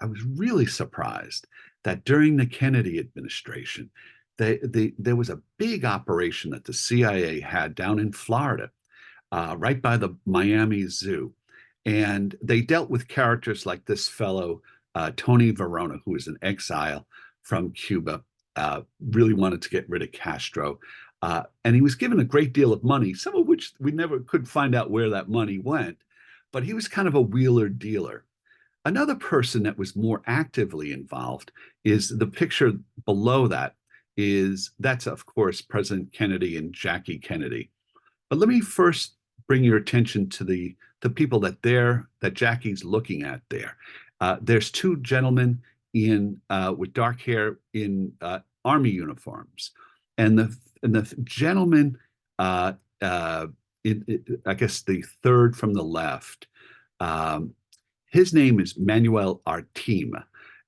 was really surprised that during the Kennedy administration, there was a big operation that the CIA had down in Florida, right by the Miami Zoo. And they dealt with characters like this fellow, Tony Verona, who was an exile from Cuba, really wanted to get rid of Castro. And he was given a great deal of money, some of which we never could find out where that money went, but he was kind of a wheeler dealer. Another person that was more actively involved is the picture below that that's of course President Kennedy and Jackie Kennedy. But let me first bring your attention to the people that Jackie's looking at there. There's two gentlemen in with dark hair in army uniforms, and the gentleman, uh, uh, I guess the third from the left, um, his name is Manuel Artim,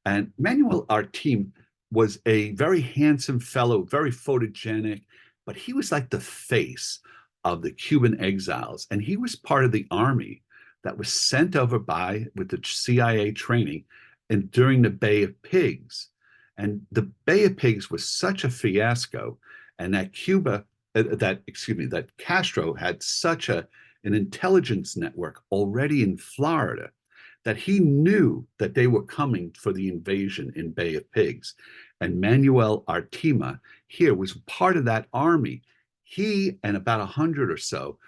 and Manuel Artim was a very handsome fellow, very photogenic, but he was like the face of the Cuban exiles, and he was part of the army that was sent over with the CIA training and during the Bay of Pigs. And the Bay of Pigs was such a fiasco, and that Castro had such an intelligence network already in Florida that he knew that they were coming for the invasion in Bay of Pigs. And Manuel Artima here was part of that army. He and about 100 or so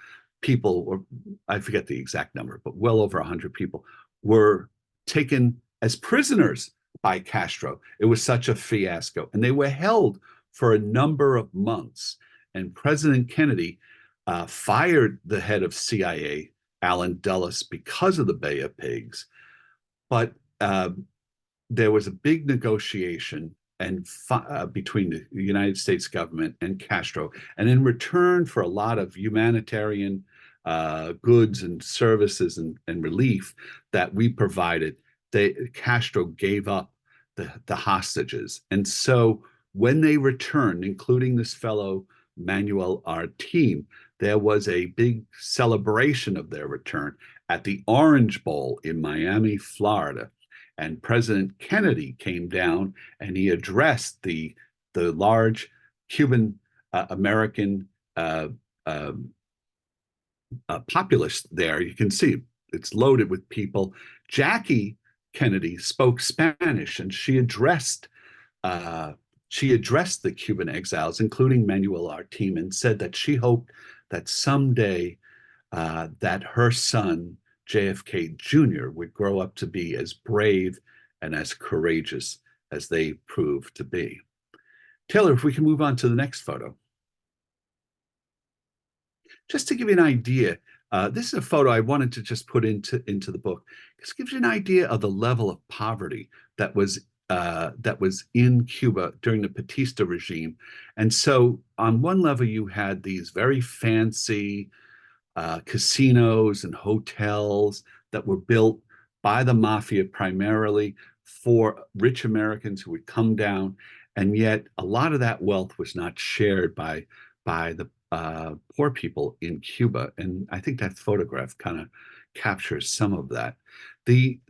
people, or I forget the exact number, but well over 100 people, were taken as prisoners by Castro. It was such a fiasco. And they were held for a number of months. And President Kennedy fired the head of CIA, Allen Dulles, because of the Bay of Pigs. But there was a big negotiation between the United States government and Castro. And in return for a lot of humanitarian goods and services and relief that we provided, Castro gave up the hostages. And so when they returned, including this fellow Manuel Artim, there was a big celebration of their return at the Orange Bowl in Miami, Florida. And President Kennedy came down and he addressed the large Cuban American populace there. You can see it's loaded with people. Jackie Kennedy spoke Spanish, and she addressed the Cuban exiles, including Manuel Artim, and said that she hoped that someday that her son, JFK Jr., would grow up to be as brave and as courageous as they proved to be. Taylor, if we can move on to the next photo. Just to give you an idea, this is a photo I wanted to just put into the book. This gives you an idea of the level of poverty that was in Cuba during the Batista regime. And so on one level, you had these very fancy casinos and hotels that were built by the mafia primarily for rich Americans who would come down. And yet a lot of that wealth was not shared by the poor people in Cuba. And I think that photograph kind of captures some of that. The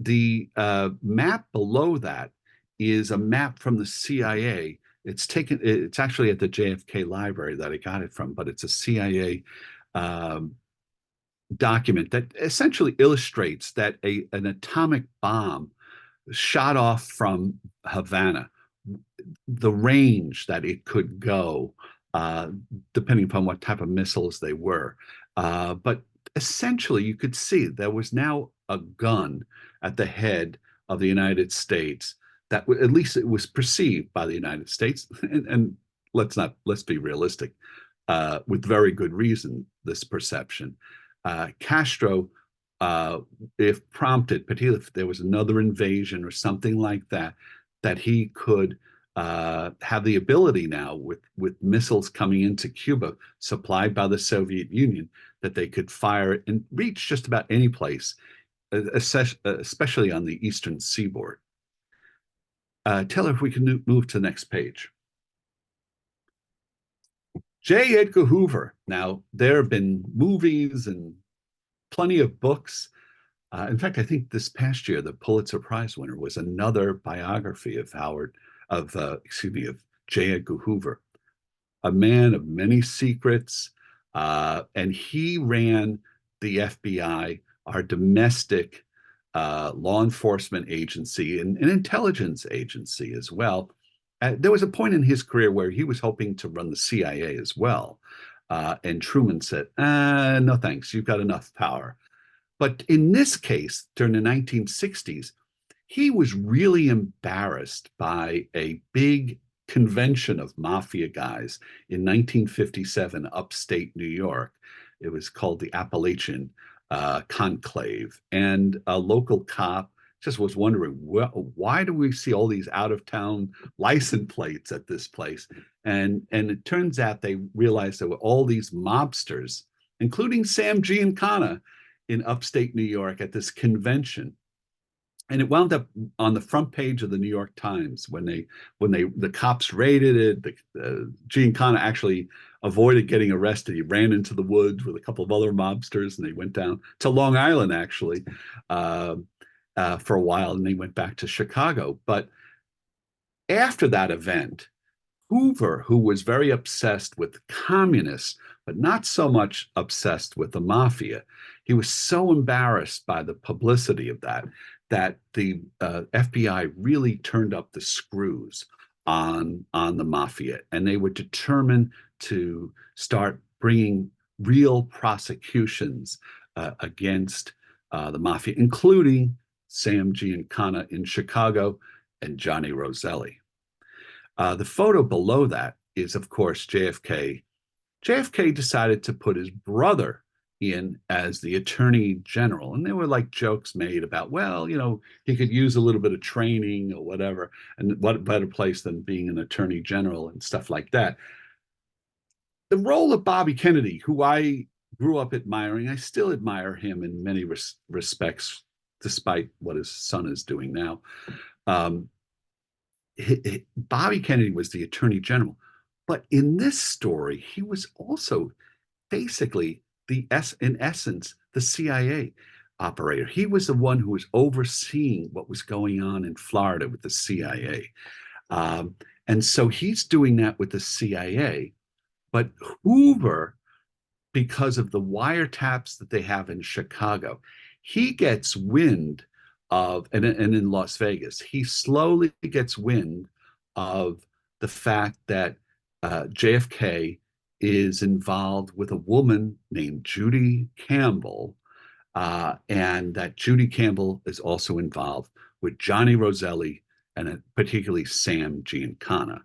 map below that is a map from the CIA. It's actually at the JFK library that I got it from, but it's a CIA document that essentially illustrates that an atomic bomb shot off from Havana, the range that it could go, depending upon what type of missiles they were. But essentially, you could see there was now a gun at the head of the United States that at least it was perceived by the United States. And let's be realistic, with very good reason, this perception. Castro, if prompted, particularly if there was another invasion or something like that, that he could have the ability now with missiles coming into Cuba supplied by the Soviet Union, that they could fire and reach just about any place, especially on the eastern seaboard. Taylor, if we can move to the next page. J. Edgar Hoover. Now, there have been movies and plenty of books. In fact, I think this past year, the Pulitzer Prize winner was another biography of J. Edgar Hoover, a man of many secrets. And he ran the FBI, our domestic law enforcement agency, and an intelligence agency as well. there was a point in his career where he was hoping to run the CIA as well. And Truman said, no, thanks, you've got enough power. But in this case, during the 1960s, he was really embarrassed by a big convention of mafia guys in 1957, upstate New York. It was called the Appalachian Conclave. And a local cop just was wondering, well, why do we see all these out of town license plates at this place? And it turns out they realized there were all these mobsters, including Sam Giancana, in upstate New York at this convention. And it wound up on the front page of the New York Times when the cops raided it. Giancana actually avoided getting arrested. He ran into the woods with a couple of other mobsters, and they went down to Long Island actually for a while, and they went back to Chicago. But after that event, Hoover, who was very obsessed with communists, but not so much obsessed with the mafia, he was so embarrassed by the publicity of that the FBI really turned up the screws on the mafia, and they were determined to start bringing real prosecutions against the mafia, including Sam Giancana in Chicago and Johnny Roselli. The photo below that is, of course, JFK. JFK decided to put his brother in as the attorney general. And there were like jokes made about, well, he could use a little bit of training or whatever. And what better place than being an attorney general and stuff like that. The role of Bobby Kennedy, who I grew up admiring, I still admire him in many respects, despite what his son is doing now. Bobby Kennedy was the attorney general. But in this story, he was also basically in essence, the CIA operator. He was the one who was overseeing what was going on in Florida with the CIA. And so he's doing that with the CIA. But Hoover, because of the wiretaps that they have in Chicago, he gets wind of, and in Las Vegas, he slowly gets wind of the fact that JFK is involved with a woman named Judy Campbell, and that Judy Campbell is also involved with Johnny Roselli and particularly Sam Giancana.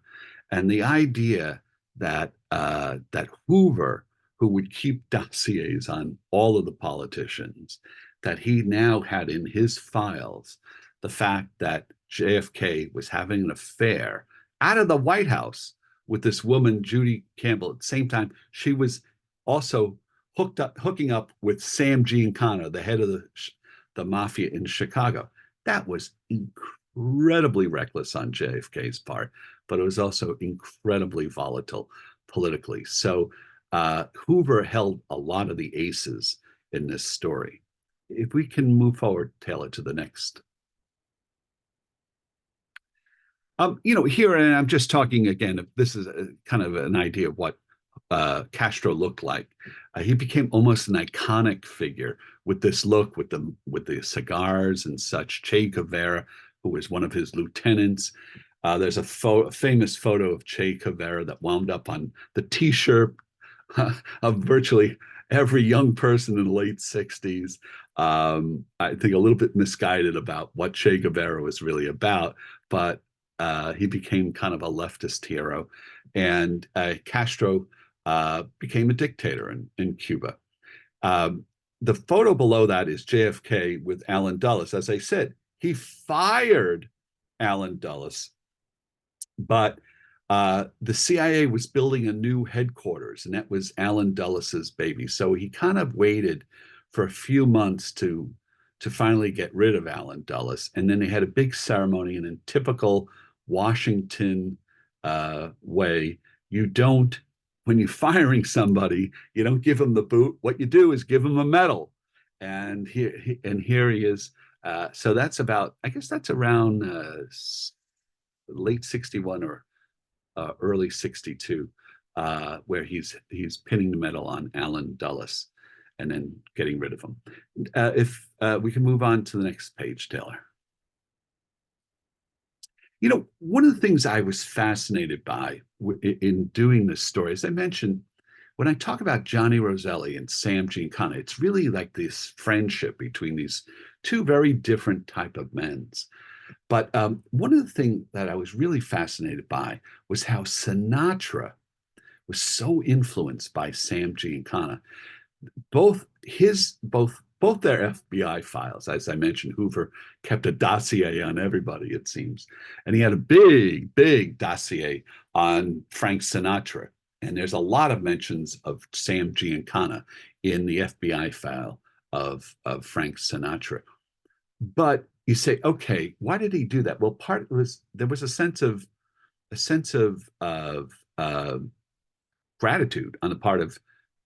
And the idea that that Hoover, who would keep dossiers on all of the politicians, that he now had in his files the fact that JFK was having an affair out of the White House with this woman, Judy Campbell. At the same time, she was also hooking up with Sam Giancana, the head of the mafia in Chicago. That was incredibly reckless on JFK's part, but it was also incredibly volatile politically. So Hoover held a lot of the aces in this story. If we can move forward, Taylor, to the next. Here, and I'm just talking again, this is kind of an idea of what Castro looked like. He became almost an iconic figure with this look, with the cigars and such. Che Guevara, who was one of his lieutenants. There's a famous photo of Che Guevara that wound up on the T-shirt of virtually every young person in the late 60s. I think a little bit misguided about what Che Guevara was really about, but he became kind of a leftist hero. And Castro became a dictator in Cuba. The photo below that is JFK with Allen Dulles. As I said, he fired Allen Dulles, but the CIA was building a new headquarters, and that was Allen Dulles's baby. So he kind of waited for a few months to finally get rid of Allen Dulles. And then they had a big ceremony, and in typical Washington way, when you're firing somebody, you don't give them the boot. What you do is give them a medal. And here he is. So that's about, I guess that's around late 61 or early 62, where he's pinning the medal on Allen Dulles and then getting rid of him. If we can move on to the next page, Taylor. One of the things I was fascinated by in doing this story, as I mentioned, when I talk about Johnny Roselli and Sam Giancana, it's really like this friendship between these two very different type of men. But one of the things that I was really fascinated by was how Sinatra was so influenced by Sam Giancana. Both their FBI files, as I mentioned, Hoover kept a dossier on everybody, it seems, and he had a big dossier on Frank Sinatra. And there's a lot of mentions of Sam Giancana in the FBI file of Frank Sinatra. But you say, okay, why did he do that? Well, part was there was a sense of gratitude on the part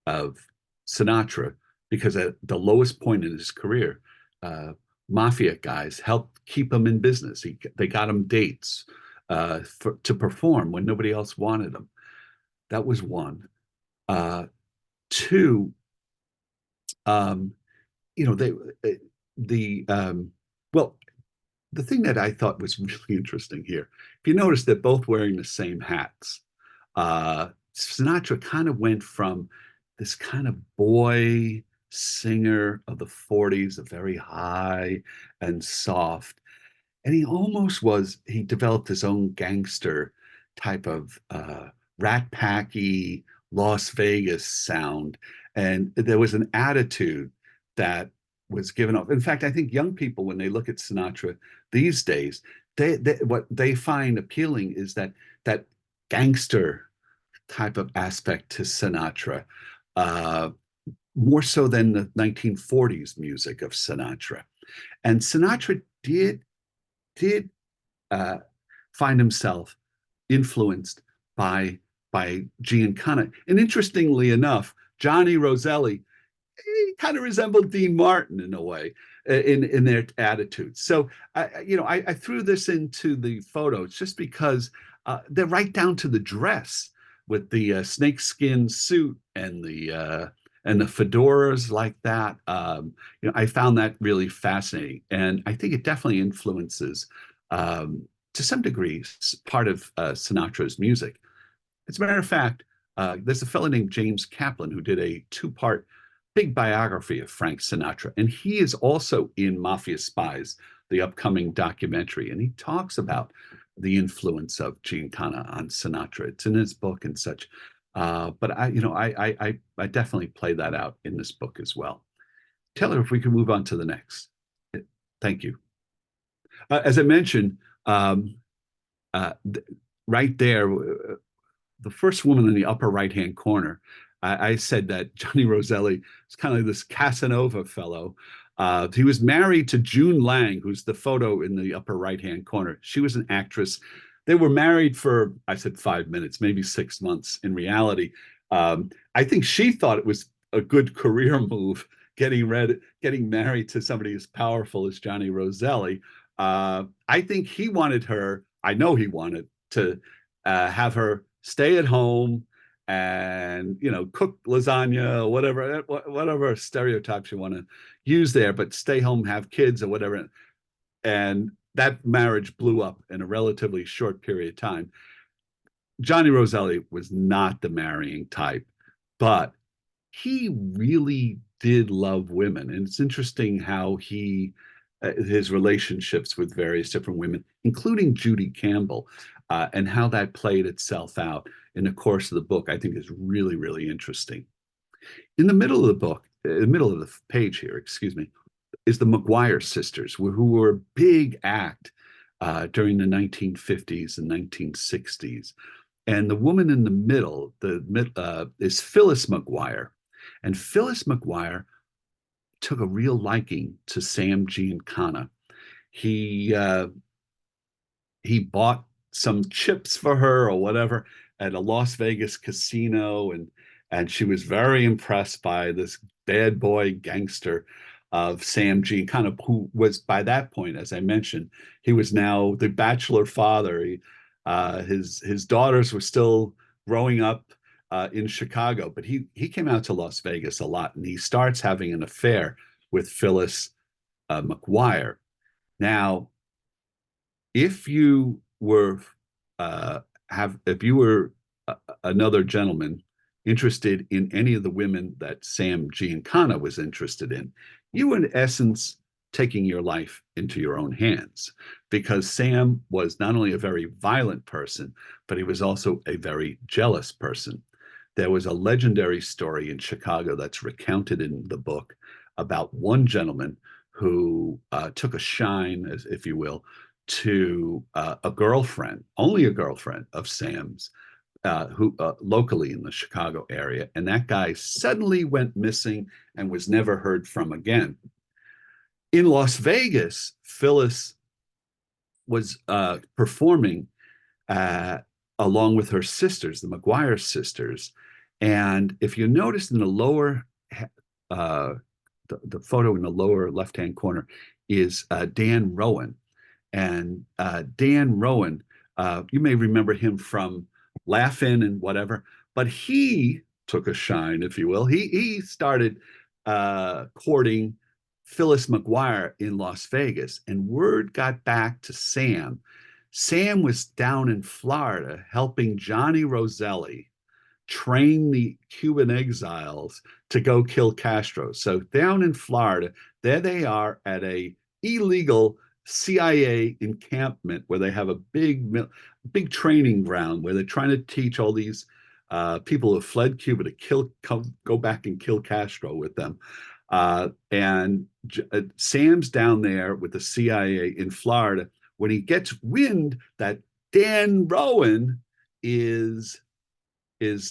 of Sinatra, because at the lowest point in his career, uh, mafia guys helped keep him in business. They got him dates to perform when nobody else wanted them. That was one. Two, um, they the well, the thing that I thought was really interesting here, if you notice, they're both wearing the same hats. Sinatra kind of went from this kind of boy singer of the 40s, a very high and soft, and he developed his own gangster type of rat packy Las Vegas sound. And there was an attitude that was given off. In fact, I think young people, when they look at Sinatra these days, what they find appealing is that gangster type of aspect to Sinatra, uh, more so than the 1940s music of Sinatra. And Sinatra did uh, find himself influenced by Giancana. And interestingly enough, Johnny Roselli, he kind of resembled Dean Martin in a way, in their attitudes. So I threw this into the photos just because they're right down to the dress, with the snakeskin suit and the fedoras like that. I found that really fascinating, and I think it definitely influences, to some degree, part of Sinatra's music. As a matter of fact, there's a fellow named James Kaplan who did a two-part big biography of Frank Sinatra, and he is also in Mafia Spies, the upcoming documentary, and he talks about the influence of Giancana on Sinatra. It's in his book and such. But I definitely play that out in this book as well. Taylor, if we can move on to the next. Thank you. As I mentioned, right there, the first woman in the upper right-hand corner, I said that Johnny Roselli is kind of this Casanova fellow. He was married to June Lang, who's the photo in the upper right-hand corner. She was an actress. They were married for, I said 5 minutes, maybe 6 months in reality. I think she thought it was a good career move, getting married to somebody as powerful as Johnny Roselli. I think he wanted her, I know he wanted to have her stay at home and cook lasagna, whatever stereotypes you want to use there, but stay home, have kids or whatever. And that marriage blew up in a relatively short period of time. Johnny Roselli was not the marrying type, but he really did love women. And it's interesting how his relationships with various different women, including Judy Campbell, and how that played itself out in the course of the book, I think is really, really interesting. In the middle of the book, in the middle of the page here, excuse me, is the Maguire sisters, who were a big act during the 1950s and 1960s. And the woman in the middle, is Phyllis Maguire. And Phyllis Maguire took a real liking to Sam Giancana. He he bought some chips for her or whatever at a Las Vegas casino, and she was very impressed by this bad boy gangster of Sam Giancana, who was, by that point, as I mentioned, he was now the bachelor father. His daughters were still growing up in Chicago, but he came out to Las Vegas a lot, and he starts having an affair with Phyllis Maguire. Now, if you were if you were another gentleman interested in any of the women that Sam Giancana was interested in, you were in essence taking your life into your own hands, because Sam was not only a very violent person, but he was also a very jealous person. There was a legendary story in Chicago that's recounted in the book about one gentleman who took a shine, if you will, to a girlfriend, only a girlfriend of Sam's, who locally in the Chicago area, and that guy suddenly went missing and was never heard from again. In Las Vegas, Phyllis was performing uh, along with her sisters, the Maier sisters, and if you notice in the lower uh, the photo in the lower left-hand corner is Dan Rowan. And Dan Rowan, you may remember him from Laugh-In and whatever, but he took a shine, if you will. He started courting Phyllis Maier in Las Vegas, and word got back to Sam. Sam was down in Florida helping Johnny Roselli train the Cuban exiles to go kill Castro. So down in Florida, there they are at a illegal CIA encampment where they have a big training ground where they're trying to teach all these people who have fled Cuba to go back and kill Castro with them. And Sam's down there with the CIA in Florida when he gets wind that Dan Rowan is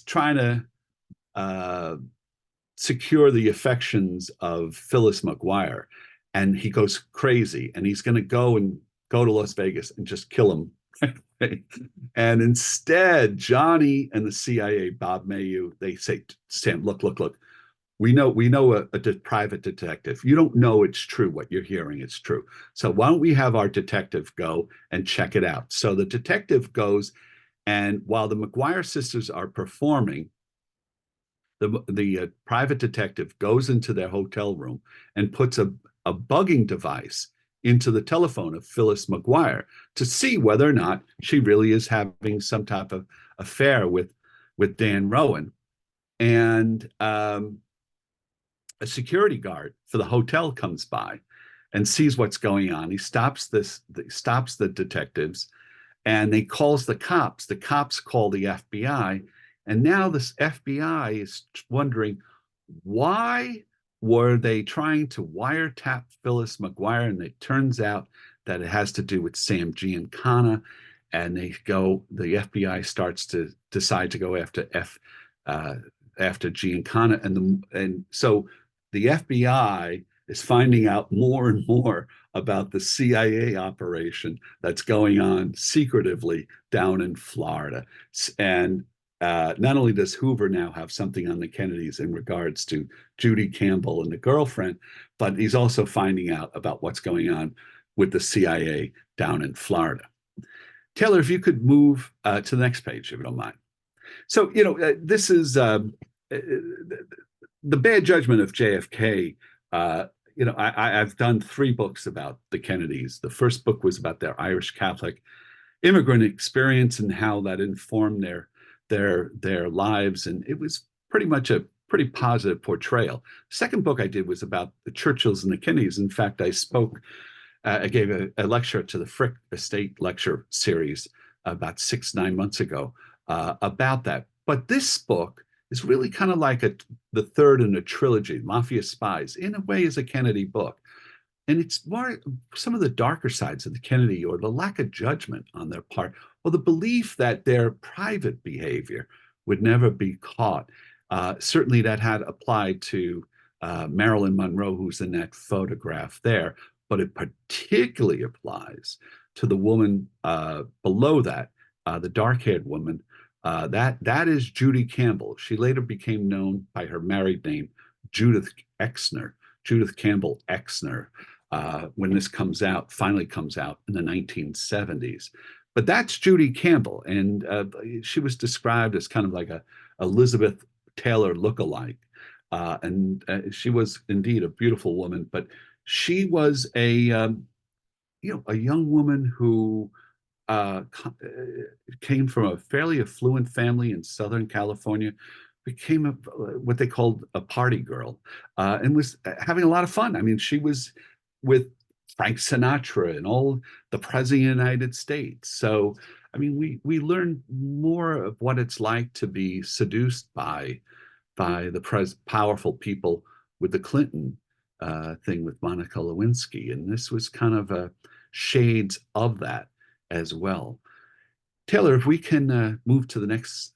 trying to secure the affections of Phyllis Maier, and he goes crazy, and he's going to go to Las Vegas and just kill him. And instead, Johnny and the CIA, Bob Mayu, they say, Sam, look. We know a private detective. You don't know it's true. What you're hearing is true. So why don't we have our detective go and check it out? So the detective goes, and while the Maier sisters are performing, the private detective goes into their hotel room and puts a bugging device into the telephone of Phyllis Maier to see whether or not she really is having some type of affair with Dan Rowan. And a security guard for the hotel comes by and sees what's going on. He stops the detectives, and they calls the cops. The cops call the FBI, and now this FBI is wondering, why were they trying to wiretap Phyllis Maier? And it turns out that it has to do with Sam Giancana. And the FBI starts to decide to go after Giancana, and so the FBI is finding out more and more about the CIA operation that's going on secretively down in Florida. And not only does Hoover now have something on the Kennedys in regards to Judy Campbell and the girlfriend, but he's also finding out about what's going on with the CIA down in Florida. Taylor, if you could move to the next page, if you don't mind. So, this is the bad judgment of JFK. I've done 3 books about the Kennedys. The first book was about their Irish Catholic immigrant experience and how that informed their lives, and it was pretty much a pretty positive portrayal. Second book I did was about the Churchills and the Kennedys. In fact, I gave a lecture to the Frick Estate Lecture Series about 9 months ago about that. But this book is really kind of like the third in a trilogy, Mafia Spies, in a way is a Kennedy book. And it's more some of the darker sides of the Kennedy, or the lack of judgment on their part, or the belief that their private behavior would never be caught. Certainly that had applied to Marilyn Monroe, who's in that photograph there, but it particularly applies to the woman below that, the dark-haired woman. That is Judy Campbell. She later became known by her married name, Judith Campbell Exner, when this finally comes out in the 1970s. But that's Judy Campbell, and she was described as kind of like a Elizabeth Taylor lookalike, and she was indeed a beautiful woman. But she was a young woman who came from a fairly affluent family in Southern California, became what they called a party girl, and was having a lot of fun. I mean, she was with Frank Sinatra and all the president of the United States. So, I mean, we learned more of what it's like to be seduced by the powerful people with the Clinton thing with Monica Lewinsky, and this was kind of shades of that as well. Taylor, if we can move to the next.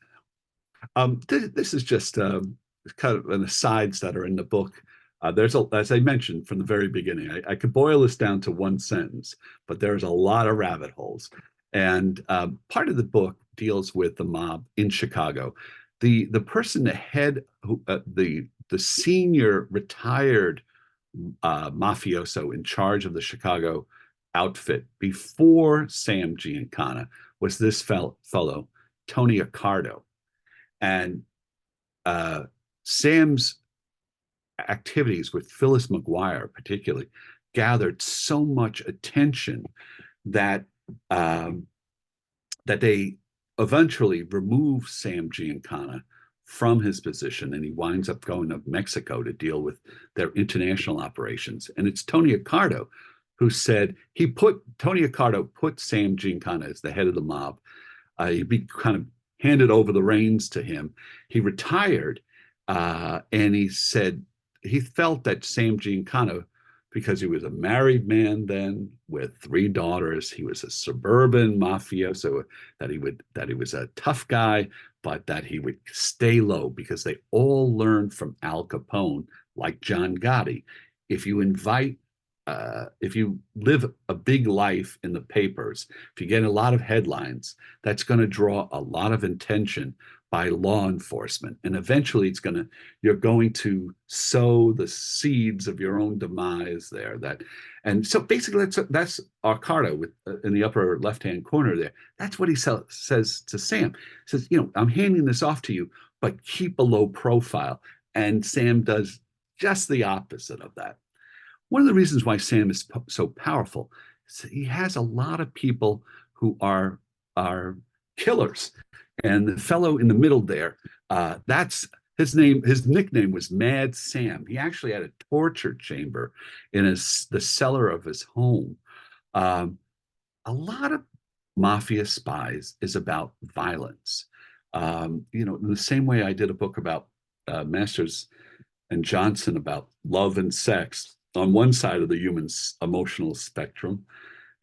This is just kind of an asides that are in the book. As I mentioned from the very beginning, I could boil this down to one sentence, but there's a lot of rabbit holes. And part of the book deals with the mob in Chicago. The person, the head, the senior retired mafioso in charge of the Chicago outfit before Sam Giancana was this fellow, Tony Accardo. And Sam's activities with Phyllis McGuire, particularly, gathered so much attention that that they eventually remove Sam Giancana from his position, and he winds up going to Mexico to deal with their international operations. And it's Tony Accardo who said Tony Accardo put Sam Giancana as the head of the mob. He'd be kind of handed over the reins to him. He retired, and he said he felt that Sam Giancana, because he was a married man then with 3 daughters, he was a suburban mafioso, that he was a tough guy, but that he would stay low because they all learned from Al Capone, like John Gotti. If you live a big life in the papers, if you get a lot of headlines, that's going to draw a lot of attention by law enforcement, and eventually you're going to sow the seeds of your own demise there. And so basically that's Accardo in the upper left-hand corner there. That's what he says to Sam. He says, I'm handing this off to you, but keep a low profile. And Sam does just the opposite of that. One of the reasons why Sam is so powerful is he has a lot of people who are killers. And the fellow in the middle there, that's his name. His nickname was Mad Sam. He actually had a torture chamber in the cellar of his home. A lot of Mafia Spies is about violence. In the same way I did a book about Masters and Johnson about love and sex on one side of the human emotional spectrum,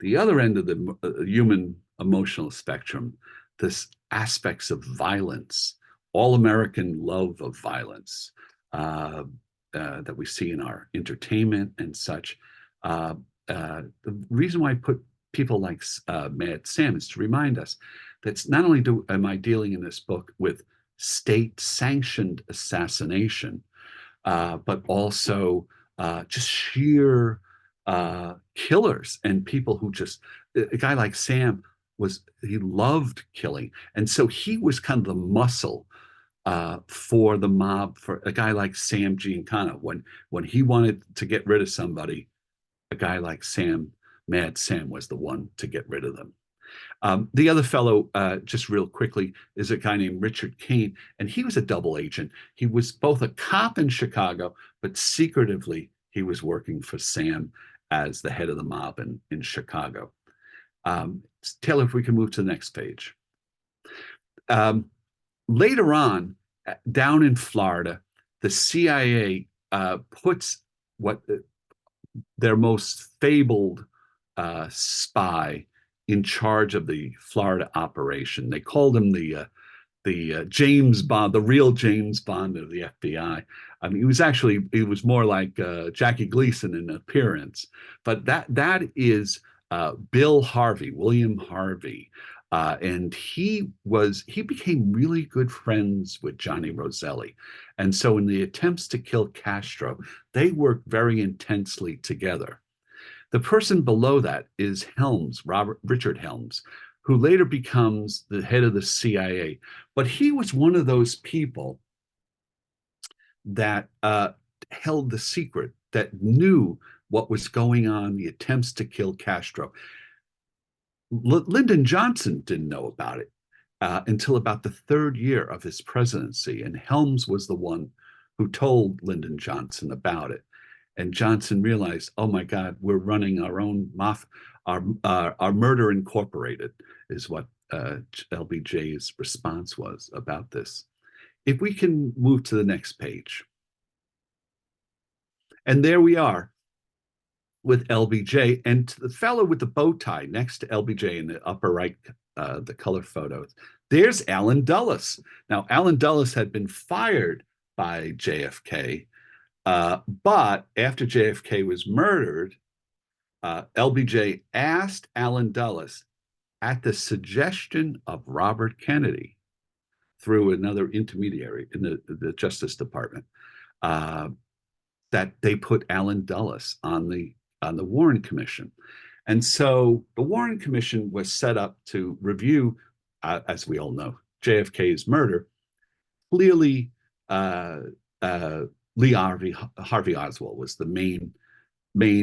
the other end of the human emotional spectrum, this aspects of violence, all-American love of violence that we see in our entertainment and such. The reason why I put people like Mad Sam is to remind us that not only am I dealing in this book with state-sanctioned assassination, but also just sheer killers and people who a guy like Sam he loved killing. And so he was kind of the muscle for the mob, for a guy like Sam Giancana. When he wanted to get rid of somebody, a guy like Mad Sam was the one to get rid of them. The other fellow, just real quickly, is a guy named Richard Kane, and he was a double agent. He was both a cop in Chicago, but secretively he was working for Sam as the head of the mob in Chicago. Taylor, if we can move to the next page. Later on, down in Florida, the CIA puts their most fabled spy in charge of the Florida operation. They called him the James Bond, the real James Bond of the FBI. I mean, he was more like Jackie Gleason in appearance, but that is Bill Harvey, William Harvey. And he became really good friends with Johnny Roselli. And so in the attempts to kill Castro, they worked very intensely together. The person below that is Richard Helms, who later becomes the head of the CIA. But he was one of those people that held the secret, that knew what was going on, the attempts to kill Castro. Lyndon Johnson didn't know about it until about the third year of his presidency, and Helms was the one who told Lyndon Johnson about it. And Johnson realized, oh my God, we're running our own our Murder Incorporated is what LBJ's response was about this. If we can move to the next page. And there we are with LBJ, and the fellow with the bow tie next to LBJ in the upper right, the color photos. There's Allen Dulles. Now, Allen Dulles had been fired by JFK, but after JFK was murdered, LBJ asked Allen Dulles, at the suggestion of Robert Kennedy, through another intermediary in the Justice Department, that they put Allen Dulles on the Warren Commission. And so the Warren Commission was set up to review, as we all know, JFK's murder. Clearly, Lee Harvey Oswald was the main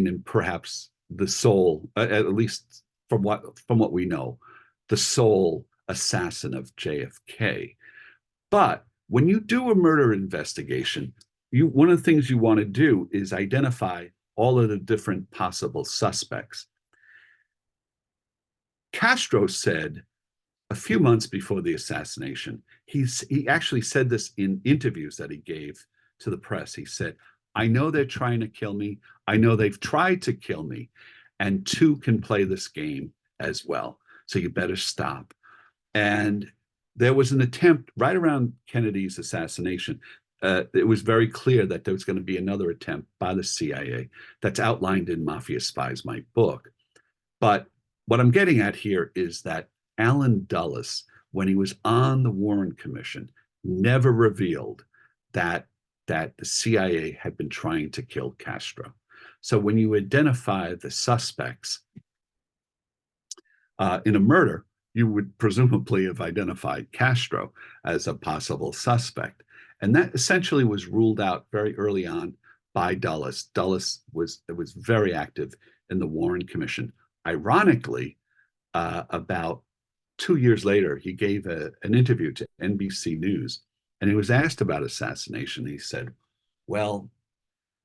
and perhaps the sole, at least from what we know, the sole assassin of JFK. But when you do a murder investigation, one of the things you want to do is identify all of the different possible suspects. Castro said a few months before the assassination, he actually said this in interviews that he gave to the press. He said, I know they're trying to kill me. I know they've tried to kill me. And two can play this game as well. So you better stop. And there was an attempt right around Kennedy's assassination. It was very clear that there was going to be another attempt by the CIA that's outlined in Mafia Spies, my book. But what I'm getting at here is that Allen Dulles, when he was on the Warren Commission, never revealed that the CIA had been trying to kill Castro. So when you identify the suspects in a murder, you would presumably have identified Castro as a possible suspect. And that essentially was ruled out very early on by Dulles. Dulles was very active in the Warren Commission. Ironically, about 2 years later, he gave an interview to NBC News, and he was asked about assassination. He said, well,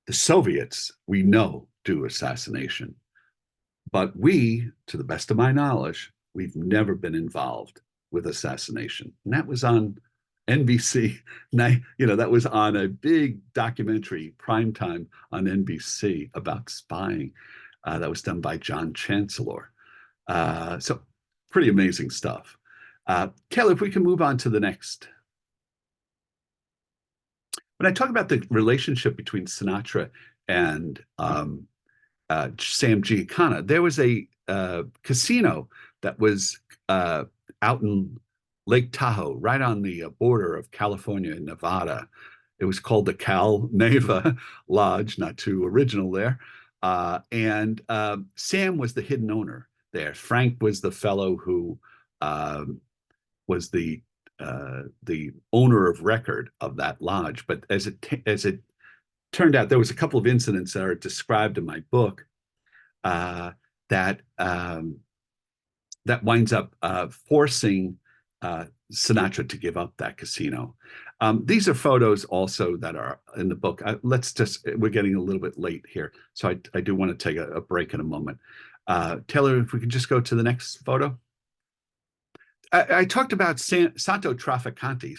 the Soviets, we know, do assassination. But we, to the best of my knowledge, we've never been involved with assassination. And that was on NBC. That was on a big documentary, primetime on NBC about spying. That was done by John Chancellor. So pretty amazing stuff. Kelly, if we can move on to the next. When I talk about the relationship between Sinatra and Sam Giancana, there was a casino that was out in Lake Tahoe, right on the border of California and Nevada. It was called the Cal Neva Lodge, not too original there. And Sam was the hidden owner there. Frank was the fellow who was the owner of record of that lodge. But as it turned out, there was a couple of incidents that are described in my book that winds up forcing Sinatra to give up that casino. These are photos also that are in the book. We're getting a little bit late here, so I do want to take a break in a moment. Taylor, if we could just go to the next photo. I talked about Santo Trafficante.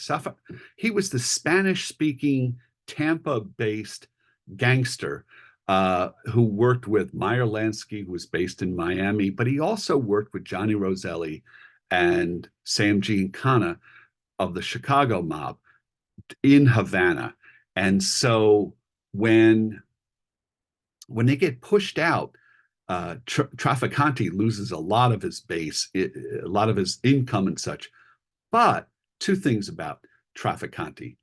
He was the Spanish-speaking, Tampa-based gangster who worked with Meyer Lansky, who was based in Miami, but he also worked with Johnny Roselli and Sam Giancana of the Chicago mob in Havana. And so when they get pushed out, Trafficante loses a lot of his base, a lot of his income and such. But two things about Trafficante.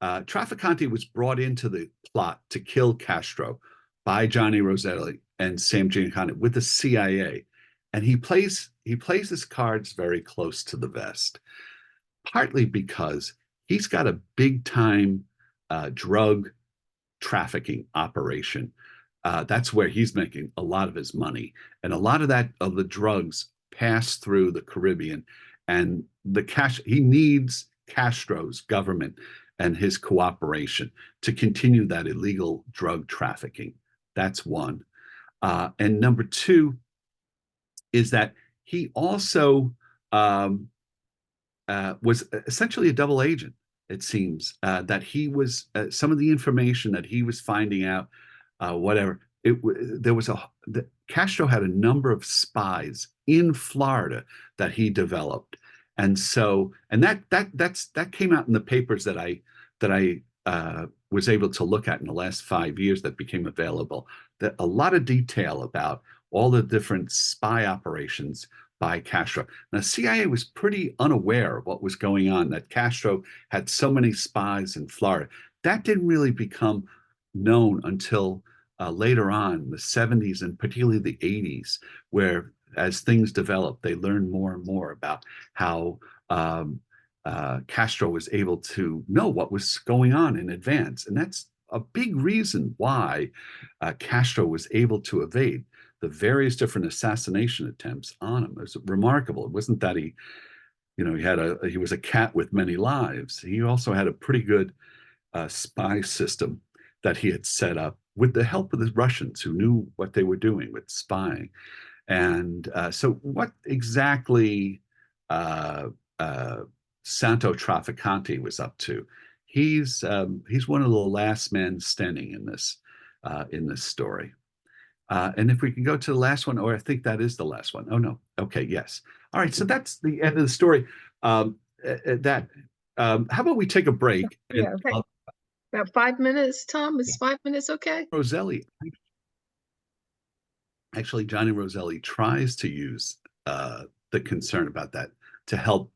Trafficante was brought into the plot to kill Castro by Johnny Roselli and Sam Giancana with the CIA. And he plays his cards very close to the vest, partly because he's got a big time drug trafficking operation. That's where he's making a lot of his money. And a lot of the drugs pass through the Caribbean, and he needs Castro's government and his cooperation to continue that illegal drug trafficking. That's one. And number two is that he also was essentially a double agent. It seems that he was some of the information that he was finding out, whatever. There was Castro had a number of spies in Florida that he developed, and that came out in the papers that I was able to look at in the last 5 years that became available. That a lot of detail about all the different spy operations by Castro. Now, CIA was pretty unaware of what was going on, that Castro had so many spies in Florida. That didn't really become known until later on, the 70s and particularly the 80s, where as things developed, they learned more and more about how Castro was able to know what was going on in advance. And that's a big reason why Castro was able to evade the various different assassination attempts on him. It was remarkable. It wasn't that he was a cat with many lives. He also had a pretty good spy system that he had set up with the help of the Russians, who knew what they were doing with spying. And so what exactly Santo Trafficante was up to? He's one of the last men standing in this story. And if we can go to the last one, or I think that is the last one. Oh no. Okay. Yes. All right. So that's the end of the story. How about we take a break?
Yeah. Okay. About 5 minutes, Tom. Is 5 minutes okay?
Roselli, actually, Johnny Roselli tries to use the concern about that to help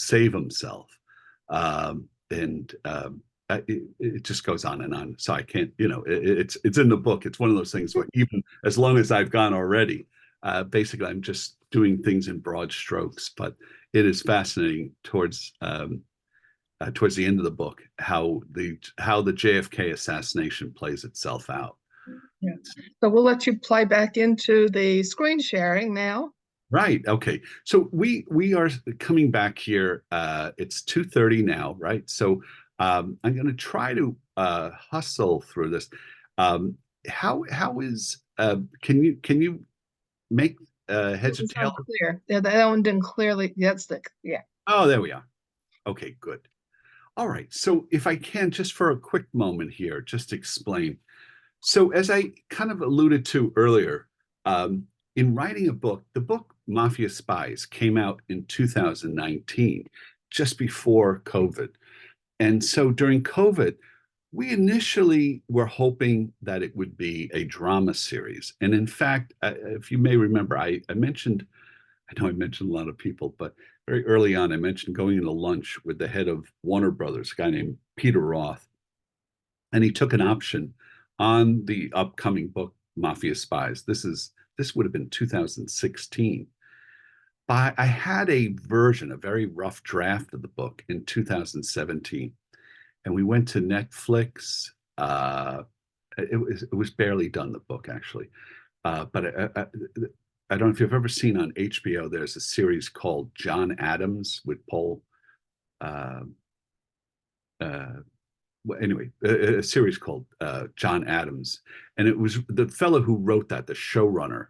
save himself, it just goes on and on. So I can't, it's in the book. It's one of those things where even as long as I've gone already, basically I'm just doing things in broad strokes. But it is fascinating towards the end of the book how the JFK assassination plays itself out.
Yeah. So we'll let you play back into the screen sharing now.
Right. Okay. So we are coming back here. It's 2:30 now, right? So I'm going to try to hustle through this. How is can you make heads or tails?
Clear. Yeah, that one didn't clearly. Yeah.
Oh, there we are. Okay, good. All right. So if I can, just for a quick moment here, just explain. So as I kind of alluded to earlier, in writing a book, the book Mafia Spies came out in 2019, just before COVID. And so during COVID, we initially were hoping that it would be a drama series. And in fact, if you may remember, I mentioned, I know I mentioned a lot of people, but very early on, I mentioned going into lunch with the head of Warner Brothers, a guy named Peter Roth. And he took an option on the upcoming book, Mafia Spies. This would have been 2016. But I had a very rough draft of the book in 2017. And we went to Netflix. It was barely done, the book, actually. But I don't know if you've ever seen on HBO, there's a series called John Adams with Paul. Anyway, a series called John Adams. And it was the fellow who wrote that, the showrunner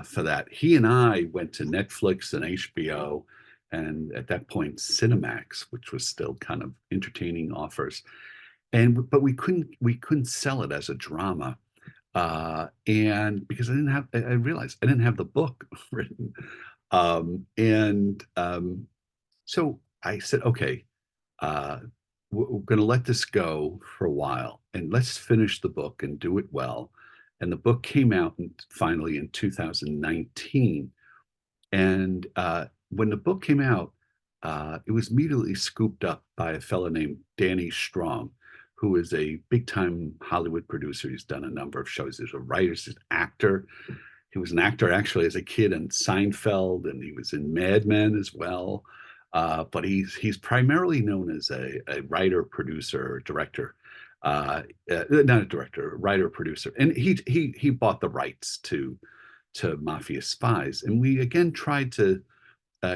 for that. He and I went to Netflix and HBO, and at that point, Cinemax, which was still kind of entertaining offers. But we couldn't sell it as a drama. And because I realized I didn't have the book written. So I said, okay, we're going to let this go for a while and let's finish the book and do it well. And the book came out finally in 2019. And when the book came out, it was immediately scooped up by a fellow named Danny Strong, who is a big-time Hollywood producer. He's done a number of shows. He's a writer, he's an actor. He was an actor actually as a kid in Seinfeld, and he was in Mad Men as well. But he's primarily known as a writer, producer, director. Not a director, a writer, producer. And he bought the rights to to Mafia Spies. And we again tried to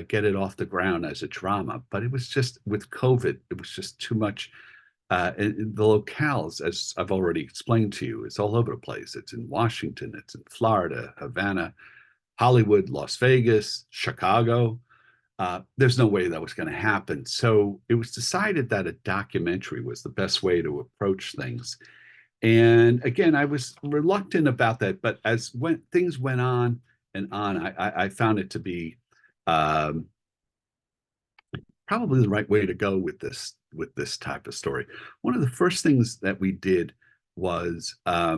get it off the ground as a drama, but it was just with COVID, it was just too much. The locales, as I've already explained to you, it's all over the place. It's in Washington, it's in Florida, Havana, Hollywood, Las Vegas, Chicago. There's no way that was going to happen. So it was decided that a documentary was the best way to approach things. And again, I was reluctant about that, but as when things went on and on, I found it to be um, probably the right way to go with this type of story. One of the first things that we did was a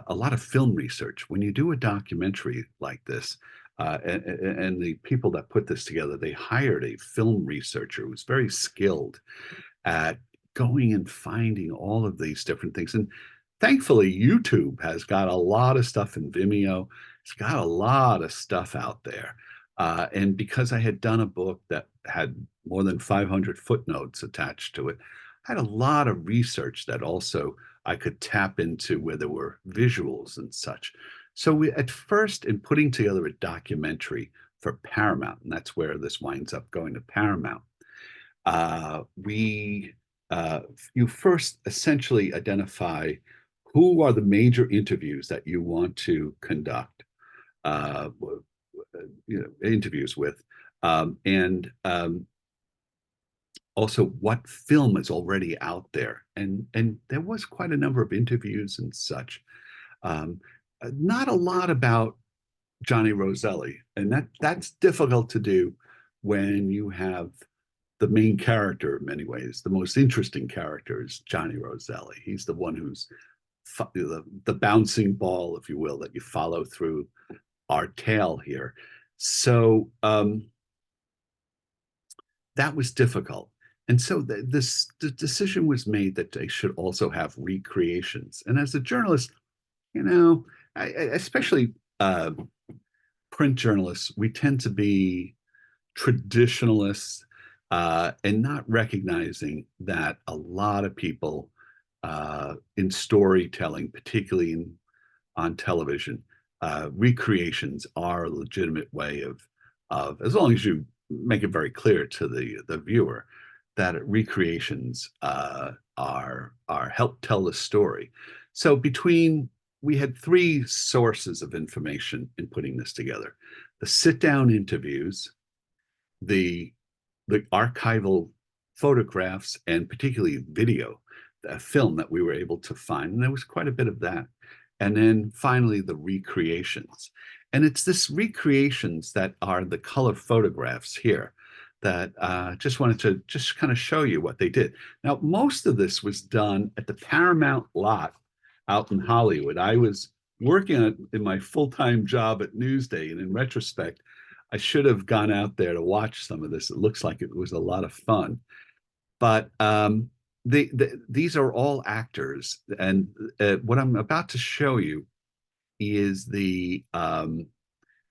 lot of film research. When you do a documentary like this, and the people that put this together, they hired a film researcher who was very skilled at going and finding all of these different things. And thankfully, YouTube has got a lot of stuff in Vimeo. It's got a lot of stuff out there. And because I had done a book that had more than 500 footnotes attached to it, I had a lot of research that also I could tap into where there were visuals and such. So we, at first, in putting together a documentary for Paramount, and that's where this winds up going to Paramount, we you first essentially identify who are the major interviews that you want to conduct, uh, interviews with, and also what film is already out there. And there was quite a number of interviews and such. Um, Not a lot about Johnny Roselli, and that's difficult to do when you have the main character in many ways. The most interesting character is Johnny Roselli. He's the one who's the bouncing ball, if you will, that you follow through our tale here. So that was difficult. And so the decision was made that they should also have recreations. And as a journalist, you know, especially print journalists, we tend to be traditionalists and not recognizing that a lot of people in storytelling, particularly on television, recreations are a legitimate way of as long as you make it very clear to the viewer that recreations are help tell the story. So we had three sources of information in putting this together: the sit-down interviews, the archival photographs, and particularly video, the film that we were able to find, and there was quite a bit of that. And then finally, the recreations. And it's this recreations that are the color photographs here that just wanted to just kind of show you what they did. Now, most of this was done at the Paramount lot out in Hollywood. I was working in my full-time job at Newsday, and in retrospect, I should have gone out there to watch some of this. It looks like it was a lot of fun. But these are all actors, and what I'm about to show you is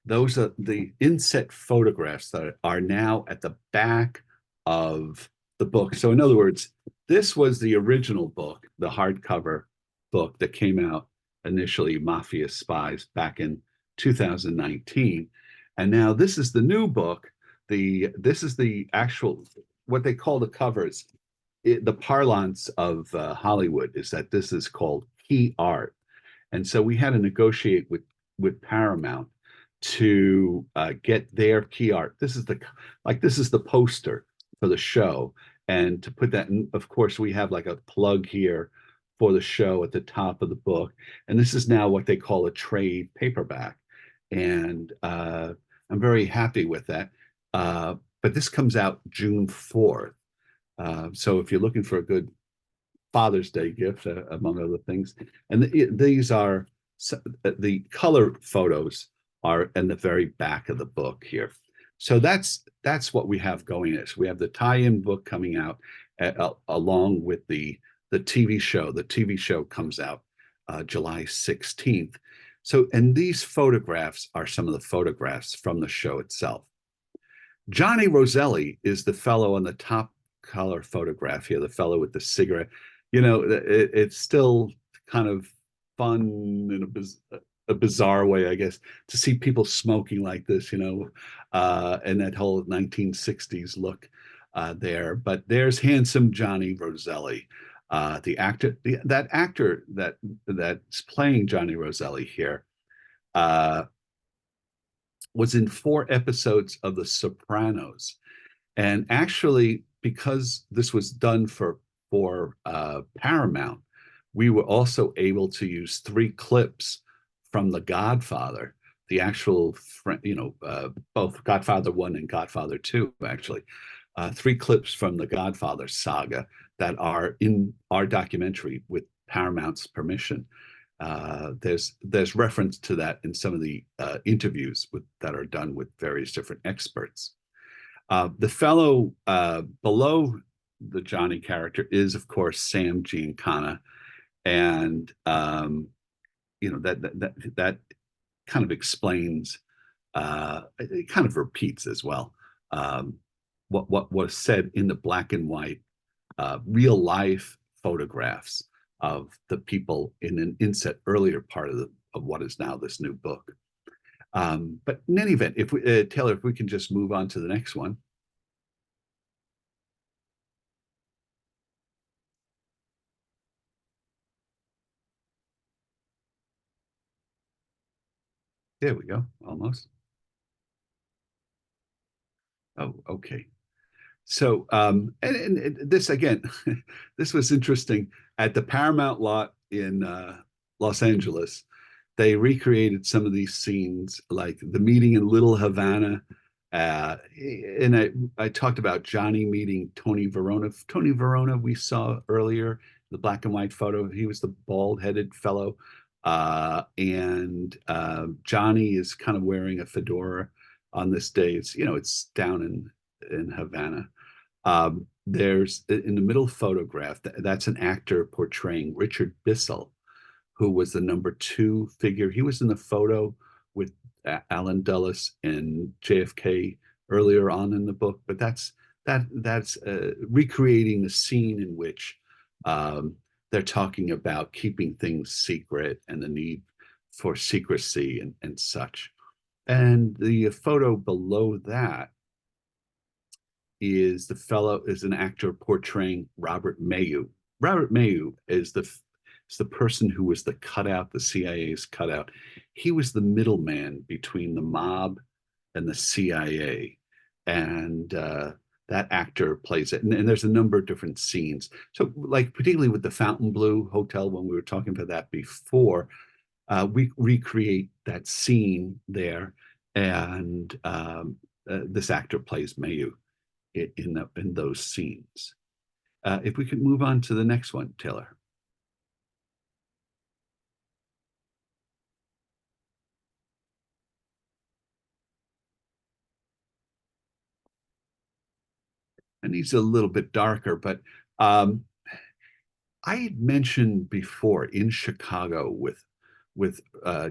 those are the inset photographs that are now at the back of the book. So in other words, this was the original book, the hardcover book that came out initially, Mafia Spies, back in 2019. And now this is the new book. This is the actual, what they call the covers. The parlance of Hollywood is that this is called key art. And so we had to negotiate with Paramount to get their key art. This is the poster for the show. And to put that in, of course, we have like a plug here for the show at the top of the book. And this is now what they call a trade paperback. And I'm very happy with that. But this comes out June 4th. So if you're looking for a good Father's Day gift, among other things, and these are the color photos are in the very back of the book here. So that's what we have going is we have the tie-in book coming out along with the TV show. The TV show comes out July 16th. So, and these photographs are some of the photographs from the show itself. Johnny Roselli is the fellow on the top color photograph here, the fellow with the cigarette. You know, it's still kind of fun in a bizarre way, I guess, to see people smoking like this, and that whole 1960s look there. But there's handsome Johnny Roselli, the actor, that actor that's playing Johnny Roselli here. Uh, was in 4 episodes of The Sopranos. And actually, because this was done for Paramount, we were also able to use 3 clips from The Godfather, the actual, both Godfather 1 and Godfather 2, actually. 3 clips from the Godfather saga that are in our documentary with Paramount's permission. There's reference to that in some of the interviews that are done with various different experts. The fellow below the Johnny character is, of course, Sam Giancana, and that kind of explains, it kind of repeats as well, what was said in the black and white real life photographs of the people in an inset earlier part of what is now this new book. But in any event, if we, Taylor, if we can just move on to the next one. There we go, almost. Oh, okay. So, and this again, this was interesting. At the Paramount lot in Los Angeles, they recreated some of these scenes, like the meeting in Little Havana. And I talked about Johnny meeting Tony Verona. Tony Verona, we saw earlier, the black and white photo. He was the bald-headed fellow. And Johnny is kind of wearing a fedora on this day. It's down in Havana. There's in the middle photograph, that's an actor portraying Richard Bissell, who was the number 2 figure. He was in the photo with Alan Dulles and JFK earlier on in the book, but that's recreating the scene in which they're talking about keeping things secret and the need for secrecy and such. And the photo below that is an actor portraying Robert Mayu. Robert Mayu is the person who was the CIA's cutout. He was the middleman between the mob and the CIA. And that actor plays it. And there's a number of different scenes. So, like, particularly with the Fontainebleau Hotel, when we were talking about that before, we recreate that scene there. And this actor plays Mayu in those scenes. If we could move on to the next one, Taylor. And he's a little bit darker, but I had mentioned before in Chicago with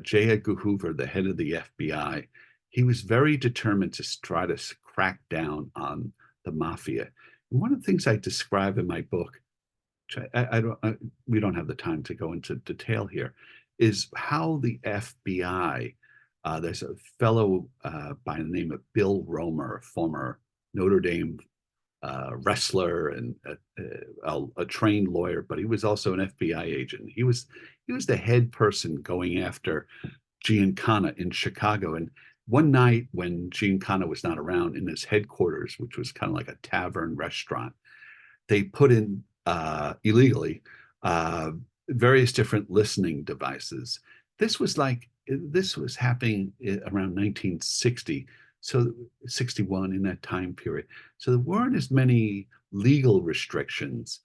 J. Edgar Hoover, the head of the FBI, he was very determined to try to crack down on the mafia. And one of the things I describe in my book, which we don't have the time to go into detail here, is how the FBI, there's a fellow by the name of Bill Romer, a former Notre Dame wrestler and a trained lawyer, but he was also an FBI agent. He was the head person going after Giancana in Chicago. And one night when Giancana was not around, in his headquarters, which was kind of like a tavern restaurant, they put in illegally various different listening devices. This was happening around 1960. So 61, in that time period. So there weren't as many legal restrictions.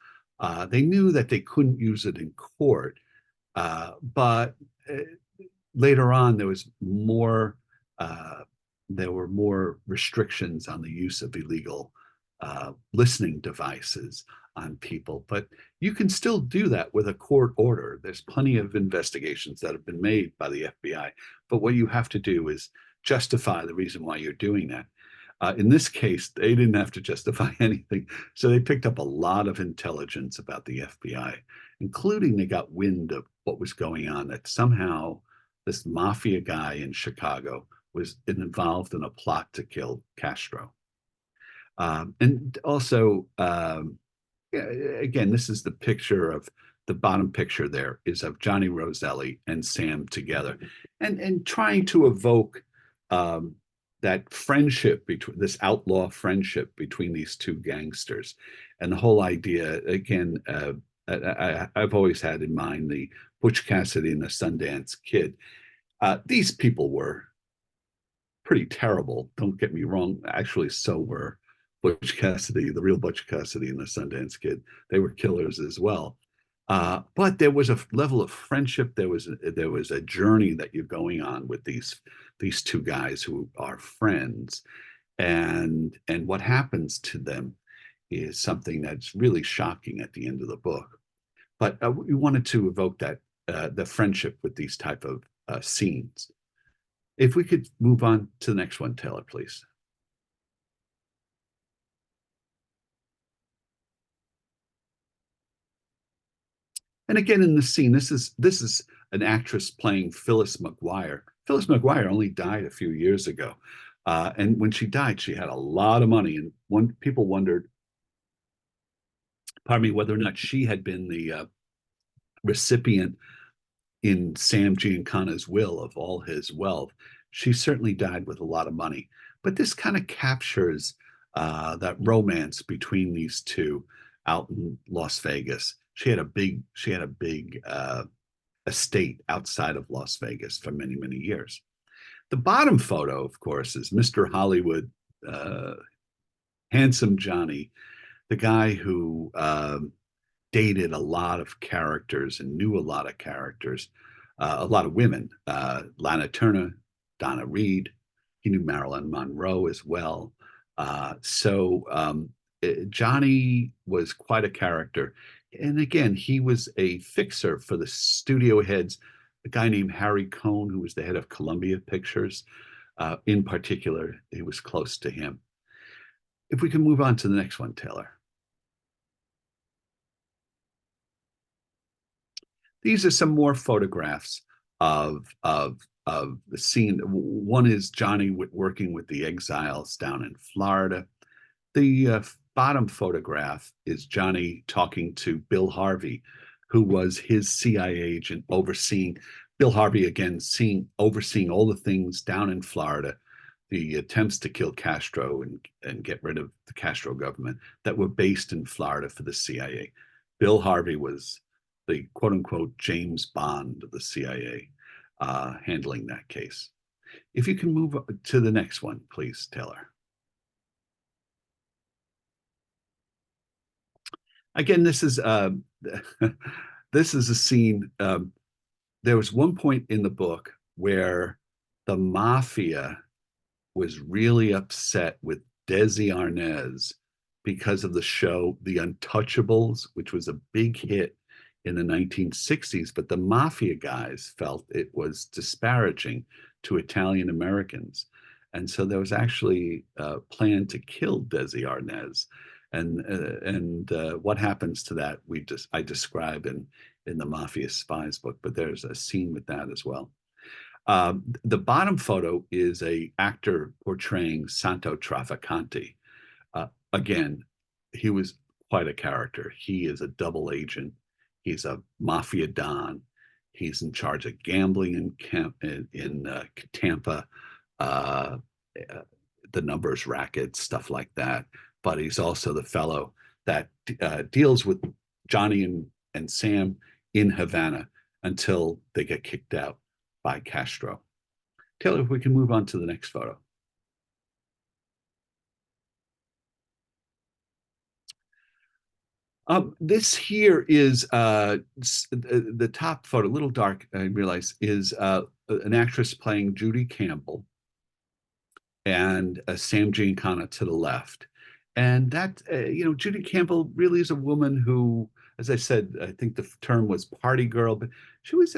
They knew that they couldn't use it in court, but later on there were more restrictions on the use of illegal listening devices on people. But you can still do that with a court order. There's plenty of investigations that have been made by the FBI, but what you have to do is justify the reason why you're doing that. In this case, they didn't have to justify anything. So they picked up a lot of intelligence about the FBI, including they got wind of what was going on, that somehow this mafia guy in Chicago was involved in a plot to kill Castro. And also, yeah, again, this is the picture of the bottom picture there is of Johnny Roselli and Sam together, and trying to evoke that friendship between this outlaw friendship between these two gangsters, and the whole idea again. I've always had in mind the Butch Cassidy and the Sundance Kid. These people were pretty terrible. Don't get me wrong. Actually, so were Butch Cassidy, the real Butch Cassidy and the Sundance Kid. They were killers as well. But there was a level of friendship. There was a journey that you're going on with these two guys who are friends, and what happens to them is something that's really shocking at the end of the book. But we wanted to evoke that the friendship with these type of scenes. If we could move on to the next one, Taylor, please. And again, in the scene, this is an actress playing Phyllis McGuire. Phyllis McGuire only died a few years ago, and when she died, she had a lot of money. And one people wondered, pardon me, whether or not she had been the recipient in Sam Giancana's will of all his wealth. She certainly died with a lot of money. But this kind of captures that romance between these two out in Las Vegas. She had a big estate outside of Las Vegas for many, many years. The bottom photo, of course, is Mr. Hollywood, uh, handsome Johnny, the guy who dated a lot of characters and knew a lot of characters, a lot of women, Lana Turner, Donna Reed. He knew Marilyn Monroe as well. Johnny was quite a character. And again, he was a fixer for the studio heads, a guy named Harry Cohn, who was the head of Columbia Pictures. In particular, he was close to him. If we can move on to the next one, Taylor. These are some more photographs of the scene. One is Johnny working with the exiles down in Florida. The bottom photograph is Johnny talking to Bill Harvey, who was his CIA agent overseeing. Bill Harvey again overseeing all the things down in Florida, the attempts to kill Castro and get rid of the Castro government that were based in Florida for the CIA. Bill Harvey was the quote unquote James Bond of the CIA, handling that case. If you can move to the next one, please, Taylor. Again, this is this is a scene. There was one point in the book where the mafia was really upset with Desi Arnaz because of the show The Untouchables, which was a big hit in the 1960s, but the mafia guys felt it was disparaging to Italian Americans. And so there was actually a plan to kill Desi Arnaz. And what happens to that, I describe in the Mafia Spies book, but there's a scene with that as well. The bottom photo is a actor portraying Santo Trafficante. Again, he was quite a character. He is a double agent. He's a mafia don. He's in charge of gambling in Tampa, the numbers racket, stuff like that. But he's also the fellow that deals with Johnny and Sam in Havana until they get kicked out by Castro. Taylor, if we can move on to the next photo. This here is the top photo, a little dark, I realize, is an actress playing Judy Campbell and Sam Giancana to the left. And that, Judy Campbell really is a woman who, as I said, I think the term was party girl, but she was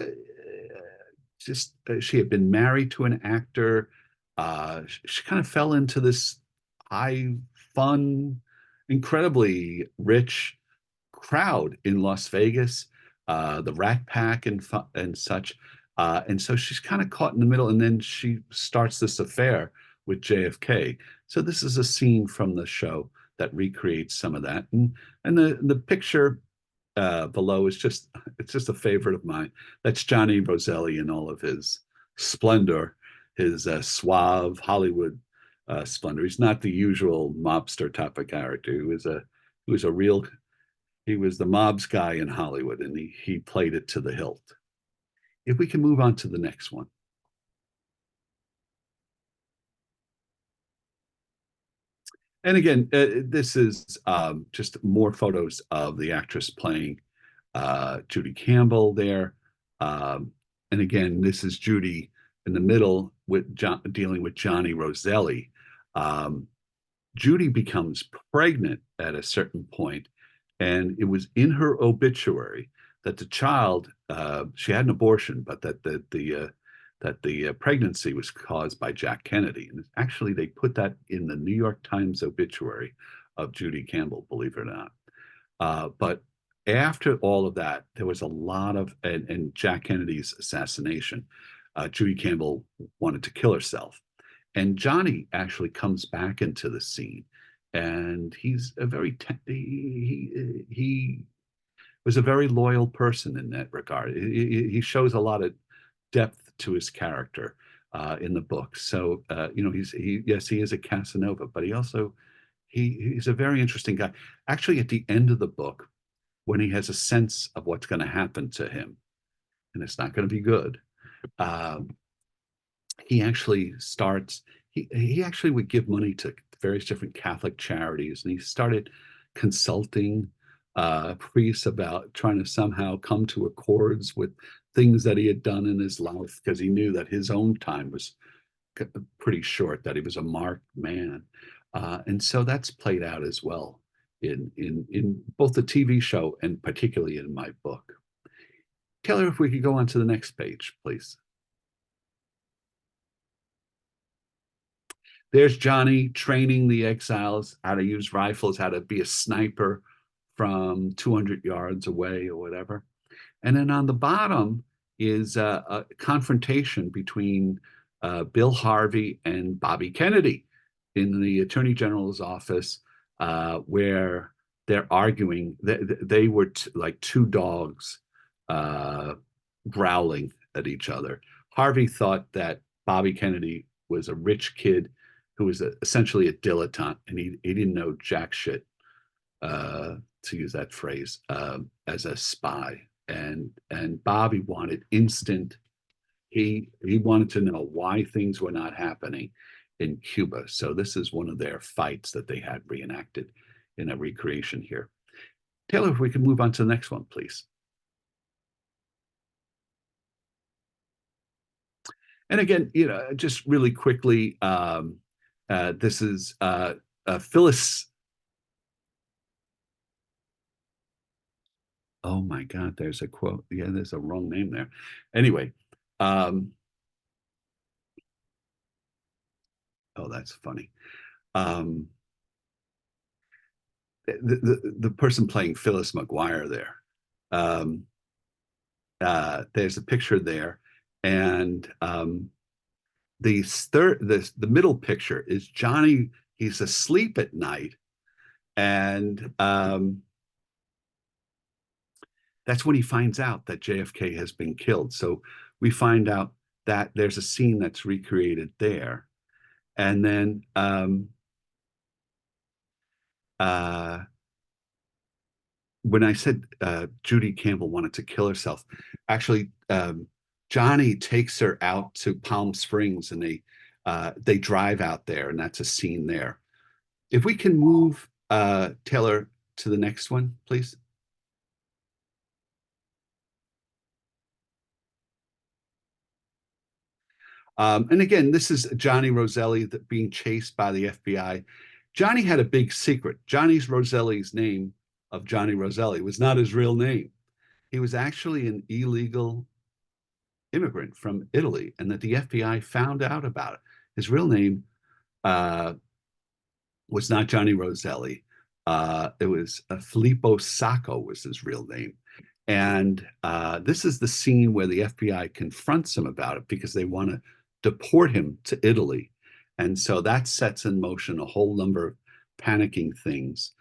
she had been married to an actor. She kind of fell into this high, fun, incredibly rich crowd in Las Vegas, the Rat Pack and such. And so she's kind of caught in the middle, and then she starts this affair with JFK. So this is a scene from the show that recreates some of that. And the picture below is just it's just a favorite of mine. That's Johnny Roselli in all of his splendor, his suave Hollywood splendor. He's not the usual mobster type of character. He was a real he was the mob's guy in Hollywood, and he played it to the hilt. If we can move on to the next one. And again, this is just more photos of the actress playing Judy Campbell there. And again, this is Judy in the middle with dealing with Johnny Roselli. Judy becomes pregnant at a certain point, and it was in her obituary that the child she had an abortion, but that the pregnancy was caused by Jack Kennedy. And actually, they put that in the New York Times obituary of Judy Campbell, believe it or not. But after all of that, there was a lot of, and Jack Kennedy's assassination, Judy Campbell wanted to kill herself. And Johnny actually comes back into the scene, and he's a very, he was a very loyal person in that regard. He shows a lot of depth to his character in the book. So yes, he is a Casanova, but he's a very interesting guy. Actually, at the end of the book, when he has a sense of what's going to happen to him, and it's not going to be good, he actually starts. He actually would give money to various different Catholic charities, and he started consulting priests about trying to somehow come to accords with things that he had done in his life, because he knew that his own time was pretty short, that he was a marked man. And so that's played out as well in both the TV show and particularly in my book. Taylor, if we could go on to the next page, please. There's Johnny training the exiles how to use rifles, how to be a sniper from 200 yards away or whatever. And then on the bottom is a confrontation between Bill Harvey and Bobby Kennedy in the Attorney General's office, where they're arguing. They were like two dogs growling at each other. Harvey thought that Bobby Kennedy was a rich kid who was essentially a dilettante, and he didn't know jack shit, to use that phrase, as a spy. And Bobby wanted instant. He wanted to know why things were not happening in Cuba. So this is one of their fights that they had reenacted in a recreation here. Taylor, if we can move on to the next one, please. And again, just really quickly, this is Phyllis. Oh my God, there's a quote. Yeah, there's a wrong name there. Anyway, oh, that's funny. The person playing Phyllis McGuire there. There's a picture there, and the middle picture is Johnny. He's asleep at night, and that's when he finds out that JFK has been killed. So we find out that there's a scene that's recreated there, and then when I said Judy Campbell wanted to kill herself, actually Johnny takes her out to Palm Springs, and they drive out there, and that's a scene there. If we can move Taylor to the next one, please. And again, this is Johnny Roselli being chased by the FBI. Johnny had a big secret. Johnny's Roselli's name of Johnny Roselli was not his real name. He was actually an illegal immigrant from Italy, and that the FBI found out about it. His real name was not Johnny Roselli. It was Filippo Sacco was his real name. And this is the scene where the FBI confronts him about it because they want to deport him to Italy. And so that sets in motion a whole number of panicking things.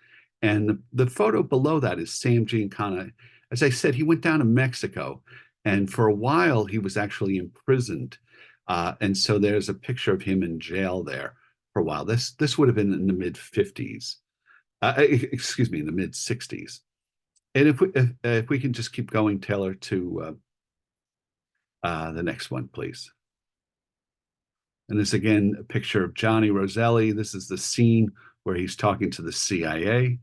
And the photo below that is Sam Giancana. As I said, he went down to Mexico, and for a while he was actually imprisoned. And so there's a picture of him in jail there for a while. This would have been in the mid 50s, excuse me, in the mid 60s. And if we can just keep going, Taylor, to the next one, please. And this again, a picture of Johnny Roselli. This is the scene where he's talking to the CIA.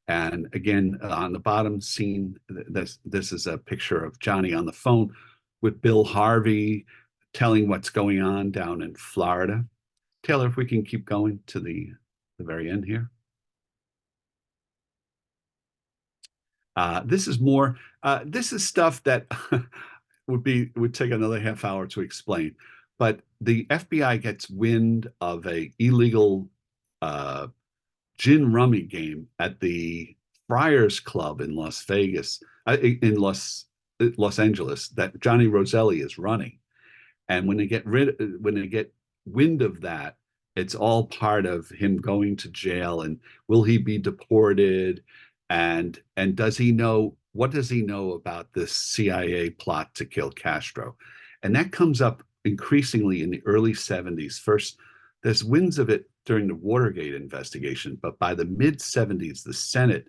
And again, on the bottom scene, this is a picture of Johnny on the phone with Bill Harvey telling what's going on down in Florida. Taylor, if we can keep going to the very end here. This is more, this is stuff that would take another half hour to explain. But the FBI gets wind of a illegal gin rummy game at the Friars Club in Las Vegas, in Los Angeles, that Johnny Roselli is running. And when they get wind of that, it's all part of him going to jail, and will he be deported? And does he know, what does he know about this CIA plot to kill Castro? And that comes up increasingly in the early 70s. First, there's winds of it during the Watergate investigation, but by the mid 70s, the Senate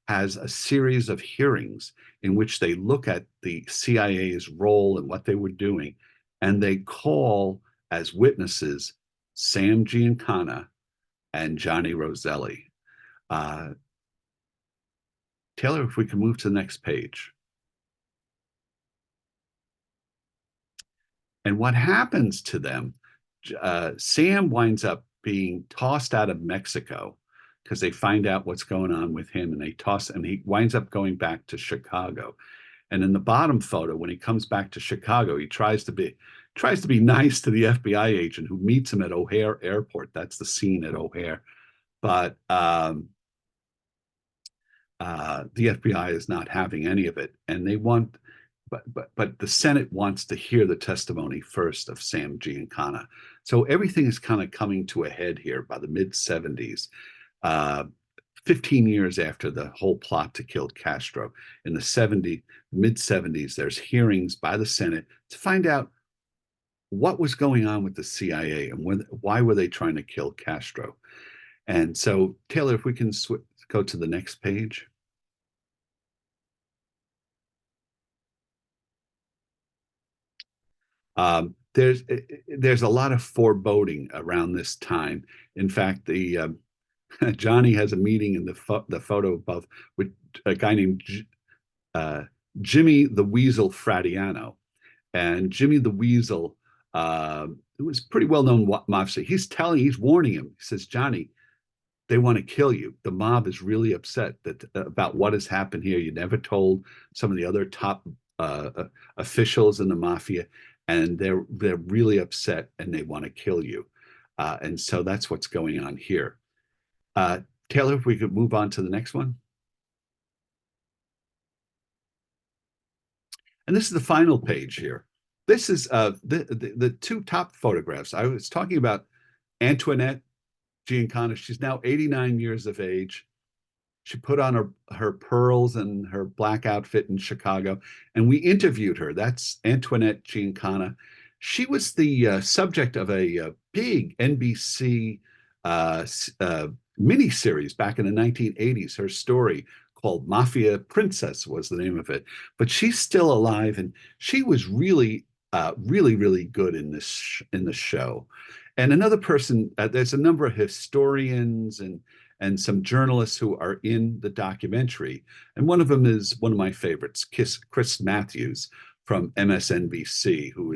has a series of hearings in which they look at the CIA's role and what they were doing, and they call as witnesses Sam Giancana and Johnny Roselli. Taylor, if we can move to the next page. And what happens to them? Sam winds up being tossed out of Mexico because they find out what's going on with him, and he winds up going back to Chicago. And in the bottom photo, when he comes back to Chicago, he tries to be nice to the FBI agent who meets him at O'Hare Airport. That's the scene at O'Hare. But the FBI is not having any of it, and they want, but the Senate wants to hear the testimony first of Sam Giancana. So everything is kind of coming to a head here by the mid 70s, 15 years after the whole plot to kill Castro. In the mid 70s, there's hearings by the Senate to find out what was going on with the CIA and why were they trying to kill Castro. And so, Taylor, if we can go to the next page. There's a lot of foreboding around this time. In fact, Johnny has a meeting in the photo above with a guy named Jimmy the Weasel Fradiano, and Jimmy the Weasel, who was pretty well known mobster. He's warning him. He says, Johnny, they want to kill you. The mob is really upset about what has happened here. You never told some of the other top officials in the mafia, and they're really upset and they want to kill you. And so that's what's going on here. Taylor, if we could move on to the next one. And this is the final page here. This is the two top photographs. I was talking about Antoinette Giancana. She's now 89 years of age. She put on her pearls and her black outfit in Chicago, and we interviewed her. That's Antoinette Giancana. She was the subject of a big NBC miniseries back in the 1980s. Her story called Mafia Princess was the name of it. But she's still alive, and she was really, really good in the show. And another person, there's a number of historians and some journalists who are in the documentary. And one of them is one of my favorites, Chris Matthews from MSNBC, who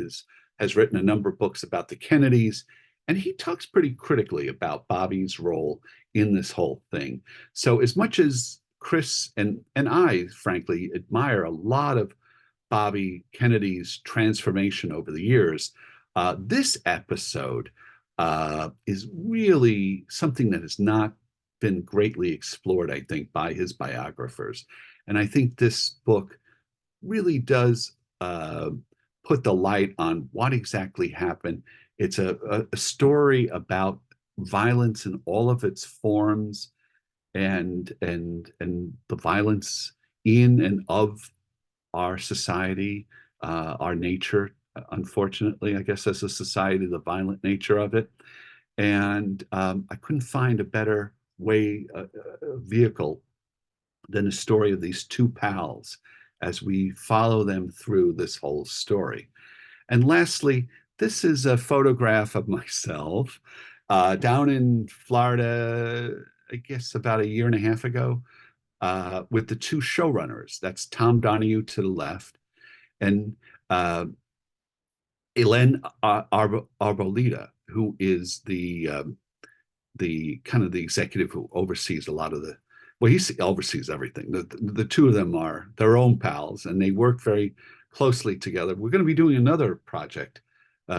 has written a number of books about the Kennedys. And he talks pretty critically about Bobby's role in this whole thing. So as much as Chris and I, frankly, admire a lot of Bobby Kennedy's transformation over the years, this episode is really something that has not been greatly explored, I think, by his biographers. And I think this book really does put the light on what exactly happened. It's a story about violence in all of its forms, and the violence in and of our society, our nature. Unfortunately, I guess as a society, the violent nature of it. And I couldn't find a better vehicle than a story of these two pals as we follow them through this whole story. And lastly, this is a photograph of myself down in Florida, I guess about a year and a half ago, with the two showrunners. That's Tom Donahue to the left and Elaine Arboleda, who is the kind of the executive who oversees a lot of the, well, he oversees everything. The two of them are their own pals, and they work very closely together. We're going to be doing another project.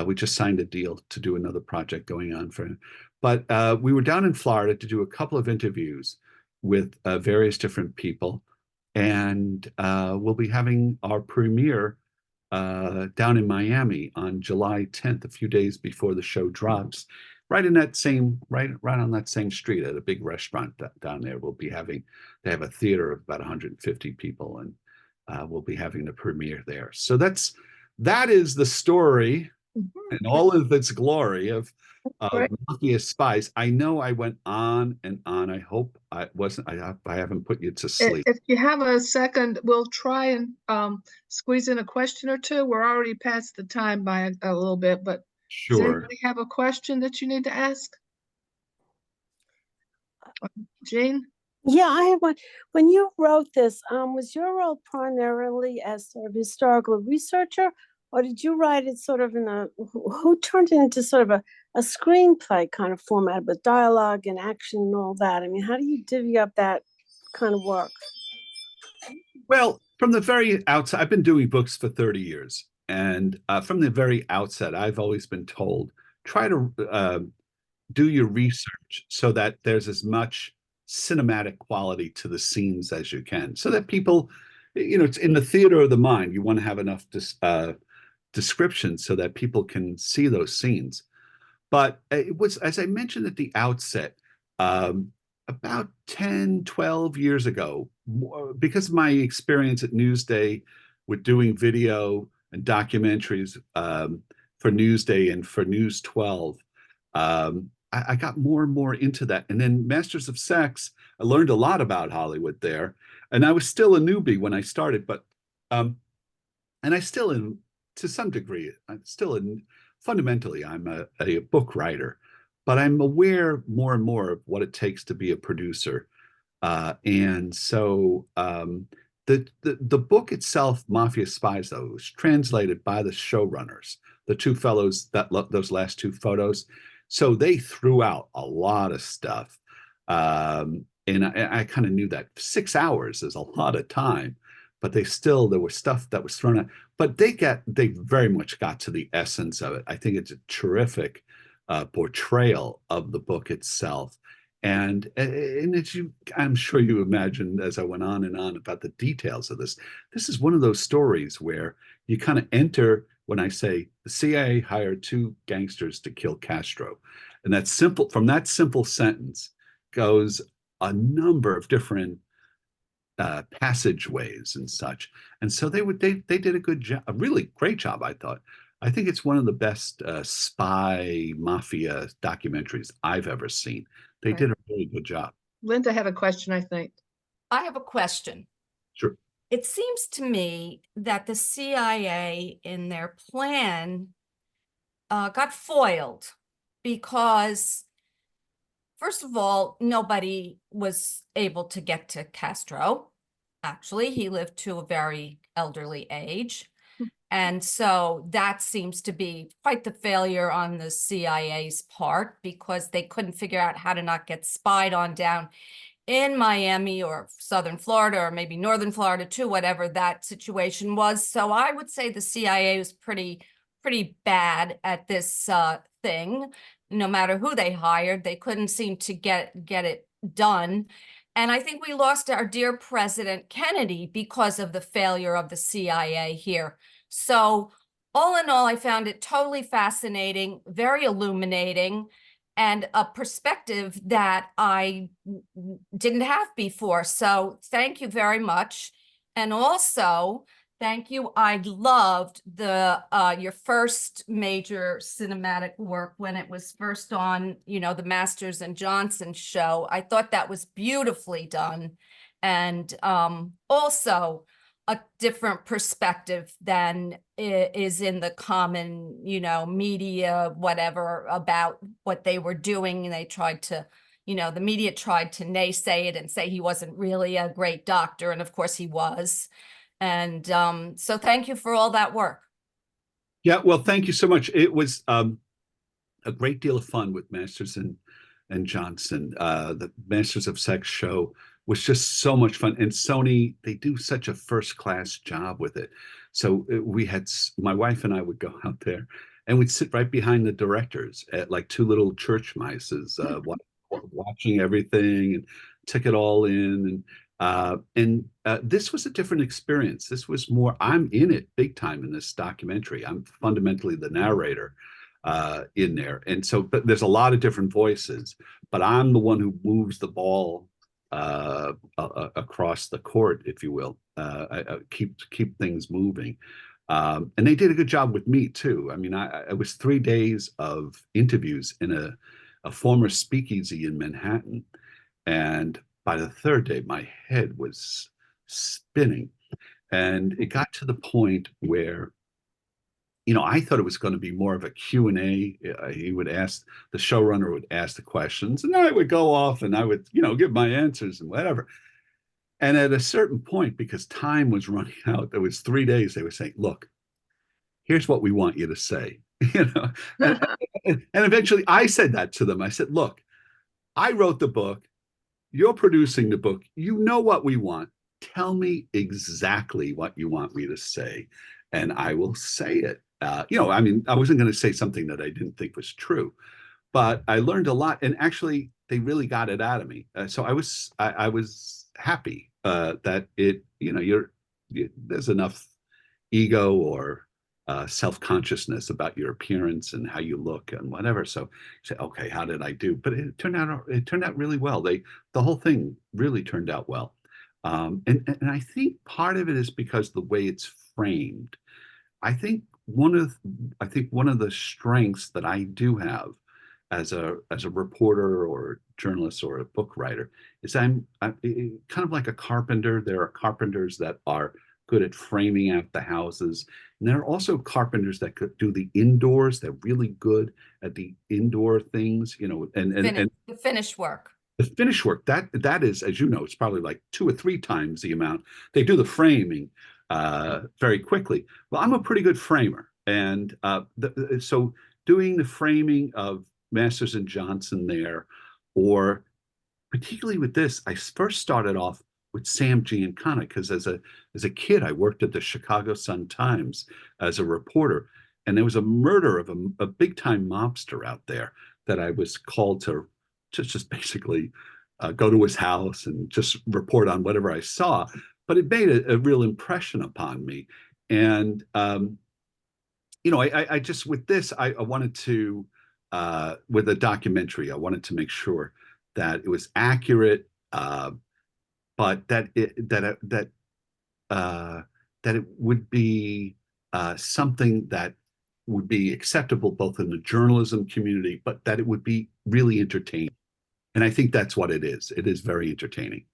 We just signed a deal to do another project going on for him. But we were down in Florida to do a couple of interviews with various different people, and we'll be having our premiere down in Miami on July 10th, a few days before the show drops. Right in that same, right on that same street at a big restaurant down there. They have a theater of about 150 people, and we'll be having the premiere there. So that is the story and all of its glory of
Right.
Mafia Spies. I know I went on and on. I hope I wasn't. I haven't put you to sleep.
If you have a second, we'll try and squeeze in a question or two. We're already past the time by a little bit, but does
Sure.
anybody have a question that you need to ask? Jean?
Yeah, I have one. When you wrote this, was your role primarily as sort of historical researcher, or did you write it sort of who turned it into sort of a screenplay kind of format with dialogue and action and all that? I mean, how do you divvy up that kind of work?
Well, from the very outset, I've been doing books for 30 years. And from the very outset, I've always been told, try to do your research so that there's as much cinematic quality to the scenes as you can, so that people, it's in the theater of the mind. You want to have enough description so that people can see those scenes. But it was, as I mentioned at the outset, about 10, 12 years ago, because of my experience at Newsday with doing video and documentaries for Newsday and for News 12, I got more and more into that. And then Masters of Sex, I learned a lot about Hollywood there. And I was still a newbie when I started, but and I still am to some degree. I'm still fundamentally, I'm a book writer, but I'm aware more and more of what it takes to be a producer. And so the book itself, Mafia Spies, though, was translated by the showrunners, the two fellows those last two photos. So they threw out a lot of stuff. And I kind of knew that 6 hours is a lot of time, but there was stuff that was thrown out. But they very much got to the essence of it. I think it's a terrific portrayal of the book itself. And I'm sure you imagined as I went on and on about the details of this is one of those stories where you kind of enter when I say the CIA hired two gangsters to kill Castro. And from that simple sentence goes a number of different passageways and such. And so they did a good job, a really great job, I thought. I think it's one of the best spy mafia documentaries I've ever seen. They did a really good job.
Linda had a question, I think.
I have a question.
Sure.
It seems to me that the CIA in their plan got foiled because, first of all, nobody was able to get to Castro. Actually, he lived to a very elderly age. And so that seems to be quite the failure on the CIA's part, because they couldn't figure out how to not get spied on down in Miami or Southern Florida, or maybe Northern Florida too, whatever that situation was. So I would say the CIA was pretty bad at this thing. No matter who they hired, they couldn't seem to get it done. And I think we lost our dear President Kennedy because of the failure of the CIA here. So all in all, I found it totally fascinating, very illuminating, and a perspective that I didn't have before. So thank you very much. And also, thank you. I loved the your first major cinematic work when it was first on, the Masters and Johnson show. I thought that was beautifully done. And also a different perspective than is in the common, media, whatever, about what they were doing. And they tried to, the media tried to naysay it and say he wasn't really a great doctor. And of course he was. And so thank you for all that work.
Yeah, well, thank you so much. It was a great deal of fun with Masters and Johnson. The Masters of Sex show was just so much fun. And Sony, they do such a first-class job with it. So we had, my wife and I would go out there and we'd sit right behind the directors at like two little church mices, watching everything and took it all in. And this was a different experience. This was more, I'm in it big time in this documentary. I'm fundamentally the narrator in there. And so, but there's a lot of different voices, but I'm the one who moves the ball across the court, if you will, keep things moving. And they did a good job with me too. I mean, it was 3 days of interviews in a former speakeasy in Manhattan. And by the third day, my head was spinning. And it got to the point where, I thought it was going to be more of a Q&A. He would ask, the showrunner would ask the questions, and I would go off and I would, give my answers and whatever. And at a certain point, because time was running out, there was 3 days, they were saying, look, here's what we want you to say. And eventually I said that to them. I said, look, I wrote the book. You're producing the book. You know what we want. Tell me exactly what you want me to say, and I will say it. I wasn't going to say something that I didn't think was true, but I learned a lot. And actually, they really got it out of me. So I was happy that there's enough ego or self-consciousness about your appearance and how you look and whatever. So you say, okay, how did I do? But it turned out really well. The whole thing really turned out well. And I think part of it is because the way it's framed. I think one of the strengths that I do have as a reporter or journalist or a book writer is I'm kind of like a carpenter. There are carpenters that are good at framing out the houses. And there are also carpenters that could do the indoors. They're really good at the indoor things, and
The finished work.
The finished work, that is, as you know, it's probably like 2 or 3 times the amount. They do the framing very quickly. Well, I'm a pretty good framer. And so doing the framing of Masters and Johnson there, or particularly with this, I first started off with Sam Giancana, because as a kid, I worked at the Chicago Sun-Times as a reporter, and there was a murder of a big-time mobster out there that I was called to just basically go to his house and just report on whatever I saw. But it made a real impression upon me. And, I just, with this, I wanted to, with a documentary, I wanted to make sure that it was accurate, but that it would be something that would be acceptable both in the journalism community, but that it would be really entertaining. And I think that's what it is. It is very entertaining.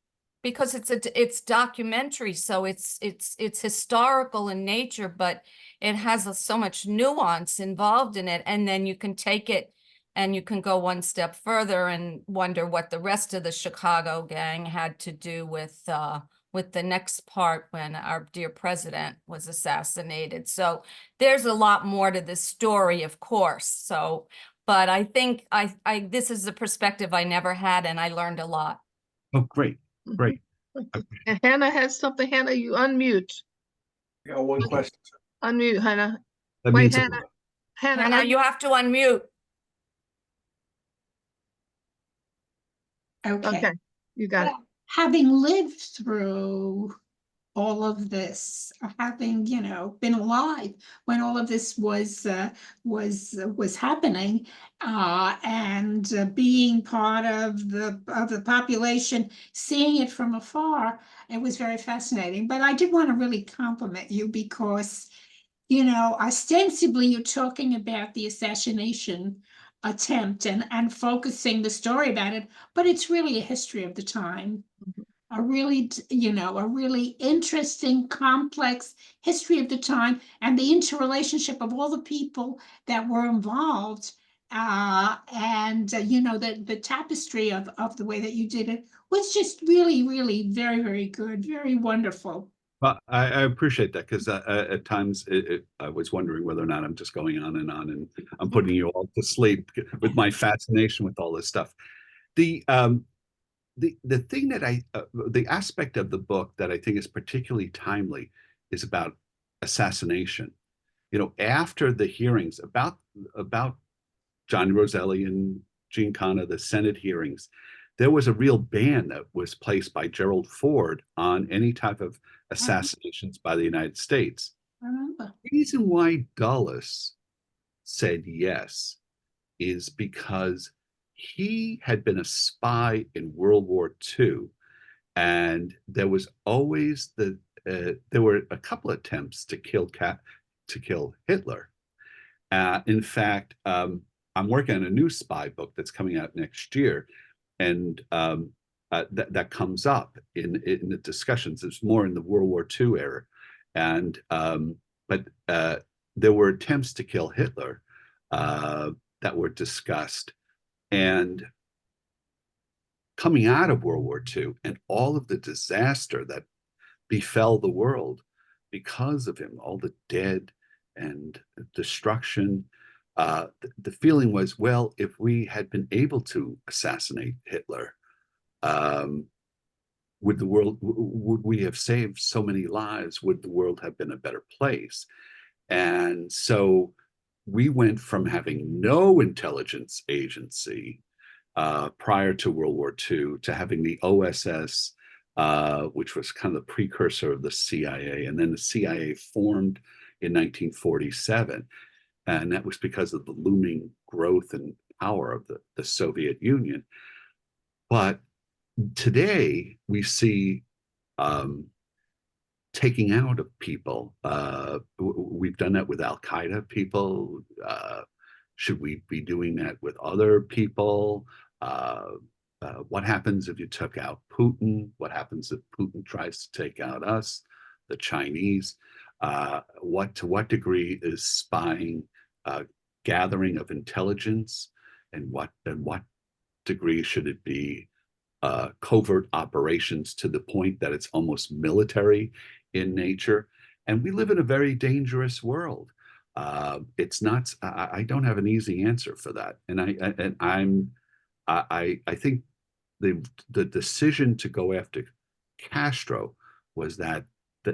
Because it's documentary, so it's historical in nature, but it has so much nuance involved in it. And then you can take it and you can go one step further and wonder what the rest of the Chicago gang had to do with the next part when our dear president was assassinated. So there's a lot more to this story, of course. So, but I think this is a perspective I never had, and I learned a lot.
Oh, great. Great.
And Hannah has something. Hannah, you unmute.
I got one question.
Unmute, Hannah.
That
Wait,
means
Hannah.
Hannah, you have to unmute.
Okay.
Okay, you got it.
having lived through all of this, having, been alive when all of this was happening, and being part of the population, seeing it from afar, it was very fascinating. But I did want to really compliment you because, ostensibly you're talking about the assassination attempt and focusing the story about it, but it's really a history of the time. A really, a really interesting, complex history of the time and the interrelationship of all the people that were involved. And the tapestry of the way that you did it was just really, really very, very good, very wonderful.
Well, I appreciate that because at times I was wondering whether or not I'm just going on and I'm putting you all to sleep with my fascination with all this stuff. The thing that the aspect of the book that I think is particularly timely is about assassination. After the hearings about Johnny Roselli and Gene Khanna, the Senate hearings, there was a real ban that was placed by Gerald Ford on any type of assassinations by the United States.
I remember.
The reason why Dulles said yes is because he had been a spy in World War II, and there was always there were a couple of attempts to kill Hitler. In fact, I'm working on a new spy book that's coming out next year, and that comes up in the discussions. It's more in the World War II era, and but there were attempts to kill Hitler that were discussed. And coming out of World War II and all of the disaster that befell the world because of him, all the dead and destruction, the feeling was, well, if we had been able to assassinate Hitler, would we have saved so many lives? Would the world have been a better place? And so we went from having no intelligence agency prior to World War II to having the OSS, which was kind of the precursor of the CIA. And then the CIA formed in 1947. And that was because of the looming growth and power of the Soviet Union. But today we see taking out of people. We've done that with Al-Qaeda people. Should we be doing that with other people? What happens if you took out Putin? What happens if Putin tries to take out us, the Chinese? To what degree is spying gathering of intelligence, and what degree should it be covert operations to the point that it's almost military in nature? And we live in a very dangerous world. It's not. I don't have an easy answer for that, and I think the decision to go after Castro was that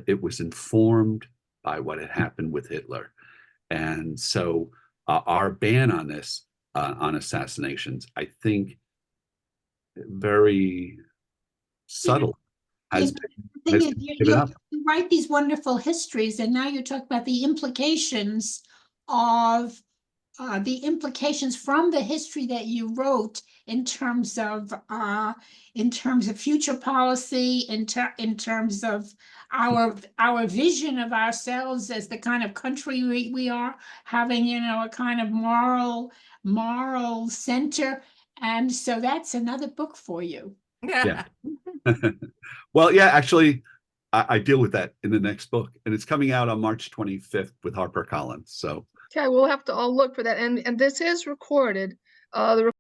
it was informed by what had happened with Hitler, and so our ban on this on assassinations, I think, very subtle.
You write these wonderful histories, and now you talk about the implications of from the history that you wrote in terms of future policy, in terms of our vision of ourselves as the kind of country we are, having a kind of moral center. And so that's another book for you.
Yeah. Well, yeah, actually, I deal with that in the next book, and it's coming out on March 25th with HarperCollins. So
Okay, we'll have to all look for that. And this is recorded. The